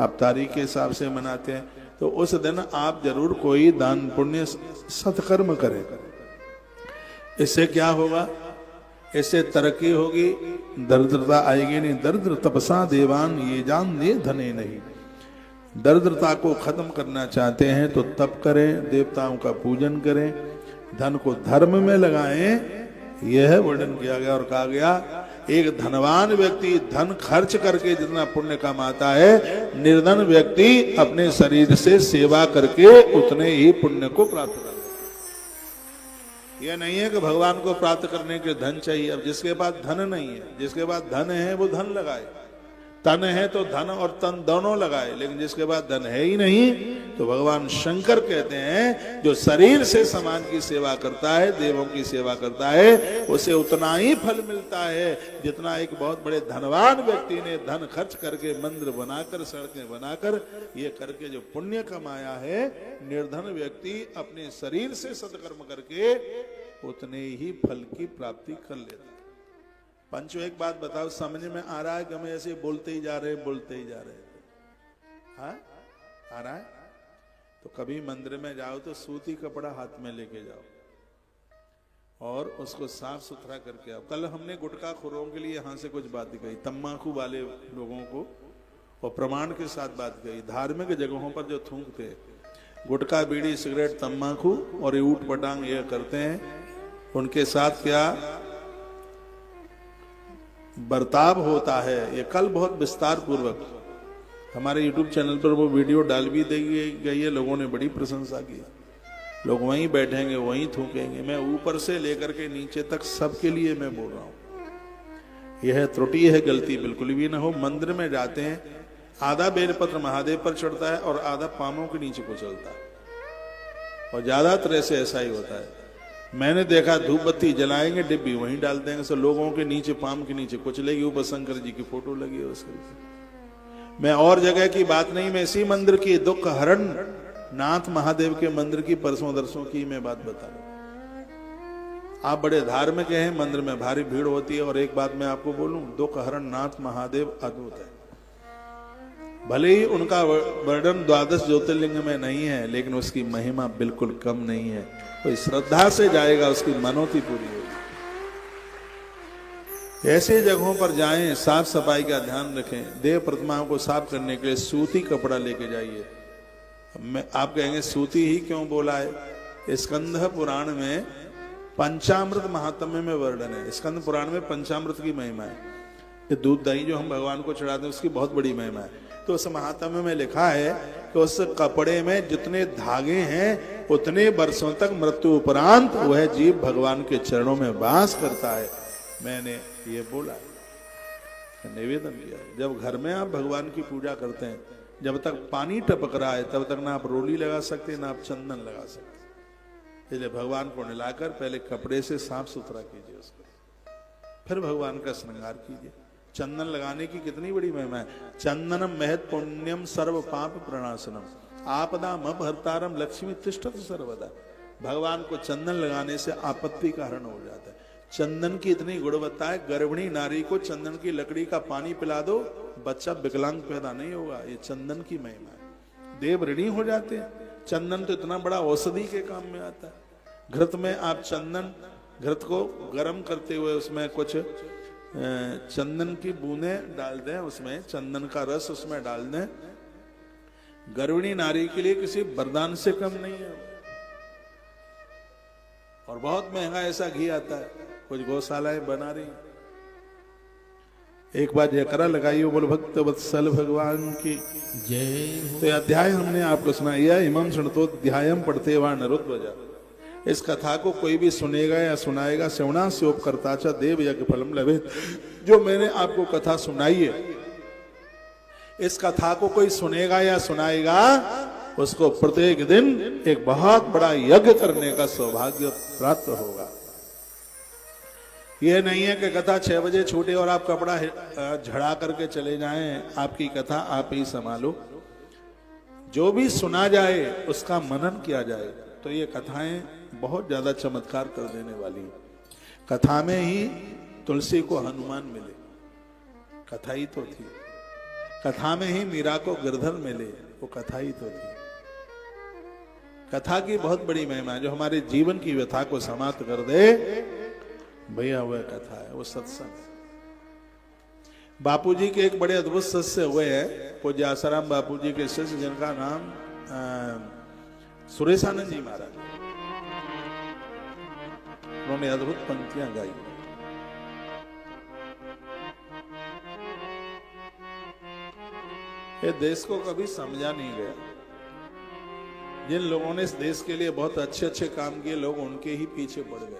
आप तारीख के हिसाब से मनाते हैं, तो उस दिन आप जरूर कोई दान पुण्य सत्कर्म करें। इससे क्या होगा, इससे तरक्की होगी, दरिद्रता आएगी नहीं। दरिद्र तपसा देवान ये जान दे धने नहीं। दरिद्रता को खत्म करना चाहते हैं तो तप करें, देवताओं का पूजन करें, धन को धर्म में लगाएं। यह वर्णन किया गया और कहा गया एक धनवान व्यक्ति धन खर्च करके जितना पुण्य कमाता है, निर्धन व्यक्ति अपने शरीर से सेवा करके उतने ही पुण्य को प्राप्त करता है। यह नहीं है कि भगवान को प्राप्त करने के धन चाहिए। अब जिसके पास धन नहीं है, जिसके पास धन है वो धन लगाए, तन है तो धन और तन दोनों लगाए, लेकिन जिसके पास धन है ही नहीं, तो भगवान शंकर कहते हैं जो शरीर से समाज की सेवा करता है, देवों की सेवा करता है, उसे उतना ही फल मिलता है जितना एक बहुत बड़े धनवान व्यक्ति ने धन खर्च करके, मंदिर बनाकर, सड़कें बनाकर, ये करके जो पुण्य कमाया है, निर्धन व्यक्ति अपने शरीर से सत्कर्म करके उतने ही फल की प्राप्ति कर लेता है। पंचो एक बात बताओ, समझ में आ रहा है कि हम ऐसे बोलते ही जा रहे हैं, बोलते ही जा रहे हैं? हाँ, आ रहा है? तो कभी मंदिर में जाओ तो सूती कपड़ा हाथ में लेके जाओ और उसको साफ सुथरा करके आओ। कल हमने गुटखा खोरों के लिए यहां से कुछ बात कही, तम्बाकू वाले लोगों को, और प्रमाण के साथ बात कही। धार्मिक जगहों पर जो थूकते, गुटखा, बीड़ी, सिगरेट, तम्बाकू और ये ऊट पटांग ये करते हैं, उनके साथ क्या बर्ताव होता है, ये कल बहुत विस्तार पूर्वक हमारे YouTube चैनल पर वो वीडियो डाल भी दी गई है। लोगों ने बड़ी प्रशंसा की। लोग वहीं बैठेंगे, वहीं थूकेंगे। मैं ऊपर से लेकर के नीचे तक सबके लिए मैं बोल रहा हूं, यह त्रुटि है, गलती बिल्कुल भी ना हो। मंदिर में जाते हैं, आधा बेलपत्र महादेव पर चढ़ता है और आधा पामों के नीचे को चलता है, और ज्यादातर ऐसे ऐसा ही होता है। मैंने देखा धूप बत्ती जलाएंगे, डिब्बी वहीं डाल देंगे, सब लोगों के नीचे, पाम के नीचे कुचलेगी, ऊपर शंकर जी की फोटो लगी है उसके। मैं और जगह की बात नहीं, मैं इसी मंदिर की दुख हरण नाथ महादेव के मंदिर की परसों दरसों की मैं बात बता रहा। आप बड़े धार्मिक हैं, मंदिर में भारी भीड़ होती है, और एक बात मैं आपको बोलूं, दुख हरण नाथ महादेव अद्भुत है। भले ही उनका वर्णन 12 ज्योतिर्लिंग में नहीं है, लेकिन उसकी महिमा बिल्कुल कम नहीं है। कोई श्रद्धा से जाएगा, उसकी मनोती पूरी होगी। ऐसे जगहों पर जाएं, साफ सफाई का ध्यान रखें। देव प्रतिमाओं को साफ करने के लिए सूती कपड़ा लेके जाइए। मैं आप कहेंगे सूती ही क्यों बोला है? स्कंद पुराण में पंचामृत महात्म्य में वर्णन है। स्कंद पुराण में पंचामृत की महिमा है। ये दूध दही जो हम भगवान को चढ़ाते हैं उसकी बहुत बड़ी महिमा है। तो उस महात्म्य में लिखा है कि उस कपड़े में जितने धागे हैं उतने वर्षों तक मृत्यु उपरांत वह जीव भगवान के चरणों में वास करता है। मैंने ये बोला, निवेदन किया। जब घर में आप भगवान की पूजा करते हैं, जब तक पानी टपक रहा है तब तक ना आप रोली लगा सकते ना आप चंदन लगा सकते। इसलिए भगवान को नहलाकर पहले कपड़े से साफ सुथरा कीजिए उसको, फिर भगवान का श्रृंगार कीजिए। चंदन लगाने की कितनी बड़ी महिमा है। चंदनम महत पुण्यम सर्व पाप प्रणाशनम आपदाम अपहर्तारम लक्ष्मी तिष्ठत सर्वदा। भगवान को चंदन लगाने से आपत्ति का हरण हो जाता है। चंदन की इतनी गुणवत्ता है, गर्भिणी नारी को चंदन की लकड़ी का पानी पिला दो, बच्चा विकलांग पैदा नहीं होगा। ये चंदन की महिमा है। देव ऋणी हो जाते हैं। चंदन तो इतना बड़ा औषधि के काम में आता है। घृत में आप चंदन, घृत को गर्म करते हुए उसमें कुछ चंदन की बूंदें डाल दें, उसमें चंदन का रस उसमें डाल दें, गर्भिणी नारी के लिए किसी वरदान से कम नहीं है। और बहुत महंगा ऐसा घी आता है, कुछ गौशालाएं बना रही। एक बार जयकारा लगाइए, बोल भक्त वत्सल भगवान की जय। तो अध्याय हमने आपको सुनाया, इमं शृणुतोऽध्यायं पढ़ते वा नरोत्वजा। इस कथा को कोई भी सुनेगा या सुनाएगा, श्रवणा स्योपकर्ता च देव यज्ञ फलम लभे। जो मैंने आपको कथा सुनाई है, इस कथा को कोई सुनेगा या सुनाएगा, उसको प्रत्येक दिन एक बहुत बड़ा यज्ञ करने का सौभाग्य प्राप्त होगा। यह नहीं है कि कथा 6 बजे छूटे और आप कपड़ा झड़ा करके चले जाएं, आपकी कथा आप ही संभालो। जो भी सुना जाए उसका मनन किया जाए, तो ये कथाएं बहुत ज्यादा चमत्कार कर देने वाली। कथा में ही तुलसी को हनुमान मिले, कथा ही तो थी। कथा में ही मीरा को गिरधर मिले, वो कथा ही तो थी। कथा की बहुत बड़ी महिमा है, जो हमारे जीवन की व्यथा को समाप्त कर दे, भैया वह कथा है, वो सत्संग। बापूजी के एक बड़े अद्भुत शिष्य हुए हैं, पूज्य आसाराम बापूजी के शिष्य, जिनका नाम सुरेशानंद जी महाराज। उन्होंने अद्भुत पंक्तियां गाई। ये देश को कभी समझा नहीं गया। जिन लोगों ने इस देश के लिए बहुत अच्छे अच्छे काम किए, लोग उनके ही पीछे पड़ गए।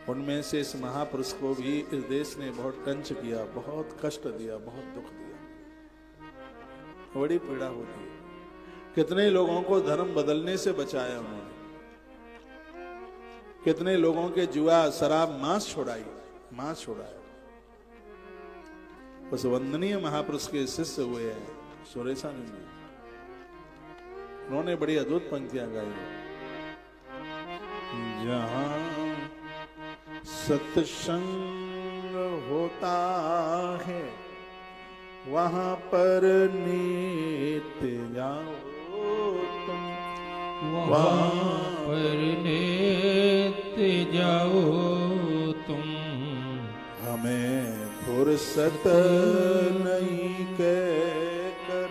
उनमें से इस महापुरुष को भी इस देश ने बहुत टंच किया, बहुत कष्ट दिया, बहुत दुख दिया, बड़ी पीड़ा होती है। कितने लोगों को धर्म बदलने से बचाया उन्होंने, कितने लोगों के जुआ शराब मांस छुड़ाया। उस वंदनीय महापुरुष के शिष्य हुए हैं सुरेशानंद जी। उन्होंने बड़ी अद्भुत पंक्तियां गाई। जहां सत्संग होता है वहां पर नित्य जाओ तुम, वहां पर नित्य जाओ तुम। हमें फुर्सत नहीं कहकर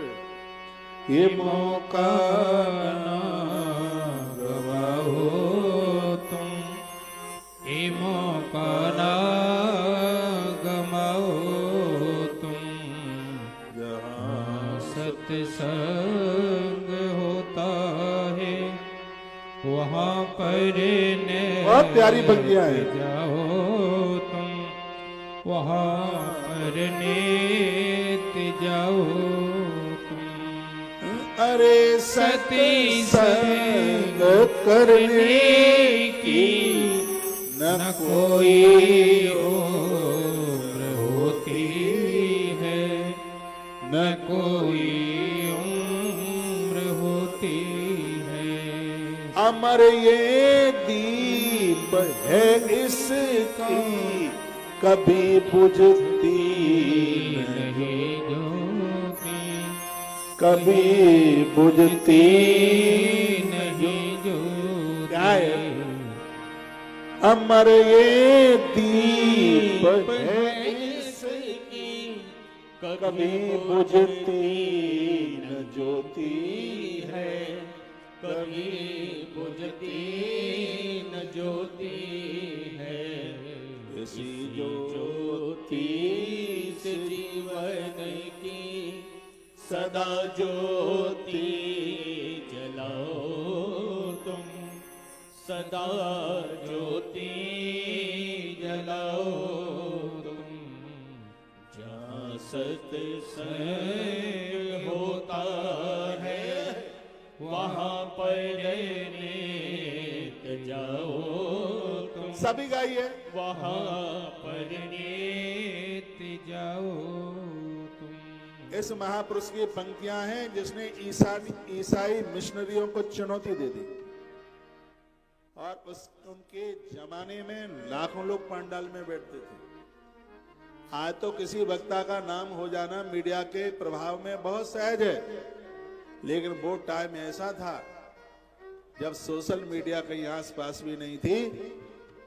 ये मौका ना गवाओ तुम, ये मौका ना गवाओ तुम। जहाँ सत्संग होता है वहाँ पर बहुत प्यारी पंक्तियां हैं। जाओ तुम, वहाँ पर नित्य जाओ तुम। अरे सती संग करने की न कोई उम्र होती है, न कोई उम्र होती है। अमर ये दीप है इसकी कभी बुझती नहीं ज्योति, कभी बुझती नहीं ज्योति। क्या है? अमर ये दीप है इसकी कभी बुझती न ज्योति है, कभी बुझती न ज्योति है। ऐसी ज्योति सदा ज्योति जलाओ तुम, सदा ज्योति जलाओ तुम। जहाँ सत्संग होता है वहाँ पर नित जाओ तुम, सभी गाइए। वहाँ पर नित जाओ तुम। इस महापुरुष की पंक्तियां हैं जिसने ईसाई मिशनरियों को चुनौती दे दी, और उनके जमाने में लाखों लोग पंडाल में बैठते थे। आज तो किसी वक्ता का नाम हो जाना मीडिया के प्रभाव में बहुत सहज है, लेकिन वो टाइम ऐसा था जब सोशल मीडिया कहीं आस पास भी नहीं थी,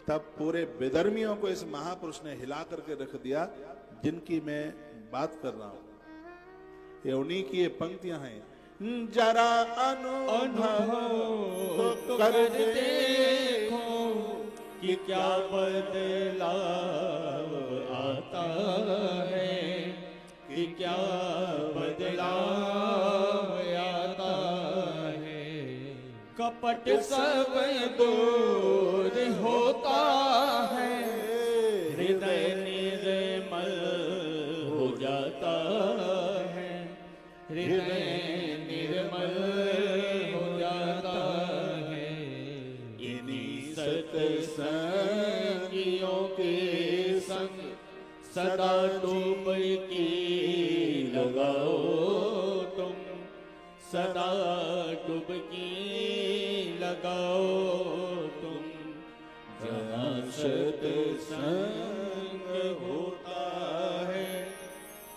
तब पूरे विधर्मियों को इस महापुरुष ने हिला करके रख दिया, जिनकी मैं बात कर रहा हूं। ये उन्हीं की ये पंक्तियां हैं। जरा अनुभव तो कर देखो कि क्या बदलाव आता है, कि क्या बदलाव आता है। कपट सब दूर होता है, हृदय निर्मल हो जाता है, हृदय निर्मल हो जाता है। इन्हीं सत्संगियों के संग सदा डुबकी लगाओ तुम, सदा डुबकी लगाओ तुम। जहाँ सत्संग होता है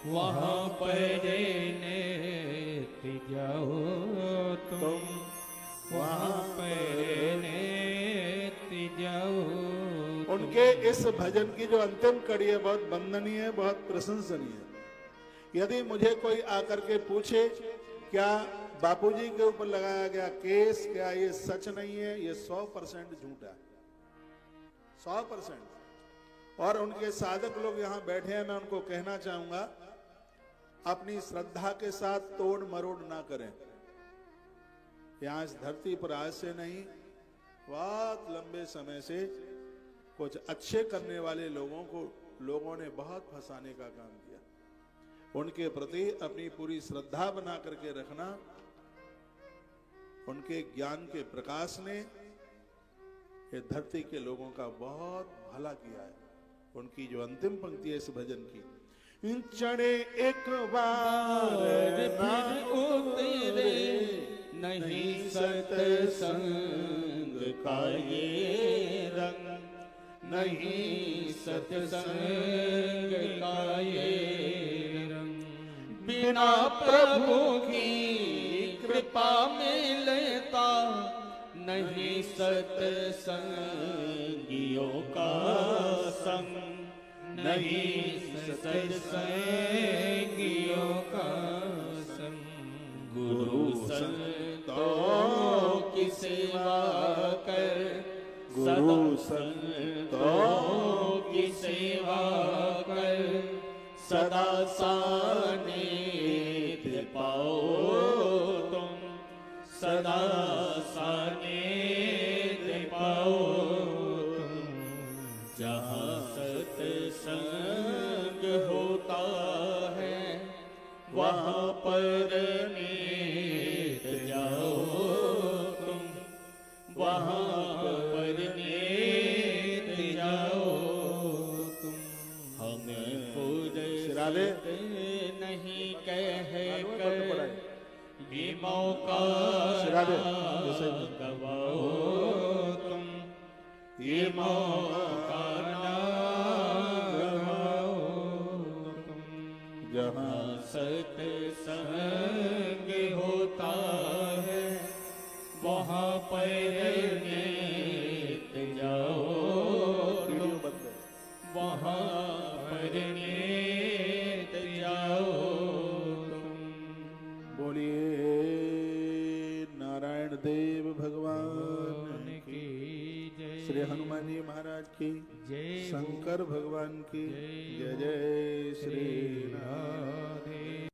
वहाँ पर नित जाओ तुम, वहाँ पर नित जाओ। उनके इस भजन की जो अंतिम कड़ी है बहुत वंदनीय है, बहुत प्रशंसनीय है। यदि मुझे कोई आकर के पूछे क्या बापूजी के ऊपर लगाया गया केस क्या ये सच नहीं है, ये 100% झूठा है, 100%। और उनके साधक लोग यहाँ बैठे हैं, मैं उनको कहना चाहूंगा अपनी श्रद्धा के साथ तोड़ मरोड़ ना करें। यहाँ इस धरती पर आज से नहीं, बहुत लंबे समय से कुछ अच्छे करने वाले लोगों ने बहुत फंसाने का काम किया। उनके प्रति अपनी पूरी श्रद्धा बना करके रखना। उनके ज्ञान के प्रकाश ने ये धरती के लोगों का बहुत भला किया है। उनकी जो अंतिम पंक्ति है इस भजन की, चढ़े एक बार फिर उतरे नहीं सत्संग का ये रंग, नहीं सत्संग का ये रंग। बिना प्रभु की कृपा मिलता नहीं सत्संगियों का संग, नहीं सत्संगियों का संग। गुरु संतों की सेवा कर, गुरु संतों की सेवा कर, सदा सानिध्य पाओ तुम, सदा सानिध्य पाओ तुम। जहाँ सत्संग होता है वहाँ पर नित जाओ तुम, वहाँ पर नित जाओ तुम। हम फुर्सत नहीं कह कर ये मौका गवाओ तुम, ये मौका ना गवाओ तुम। जहाँ सत्संग होता है वहाँ पर नित जाओ तुम, वहाँ पर नित जाओ तुम। बोलिए नारायण देव भगवान की, श्री हनुमान जी महाराज की जय, शंकर भगवान की जय। जय श्री राम।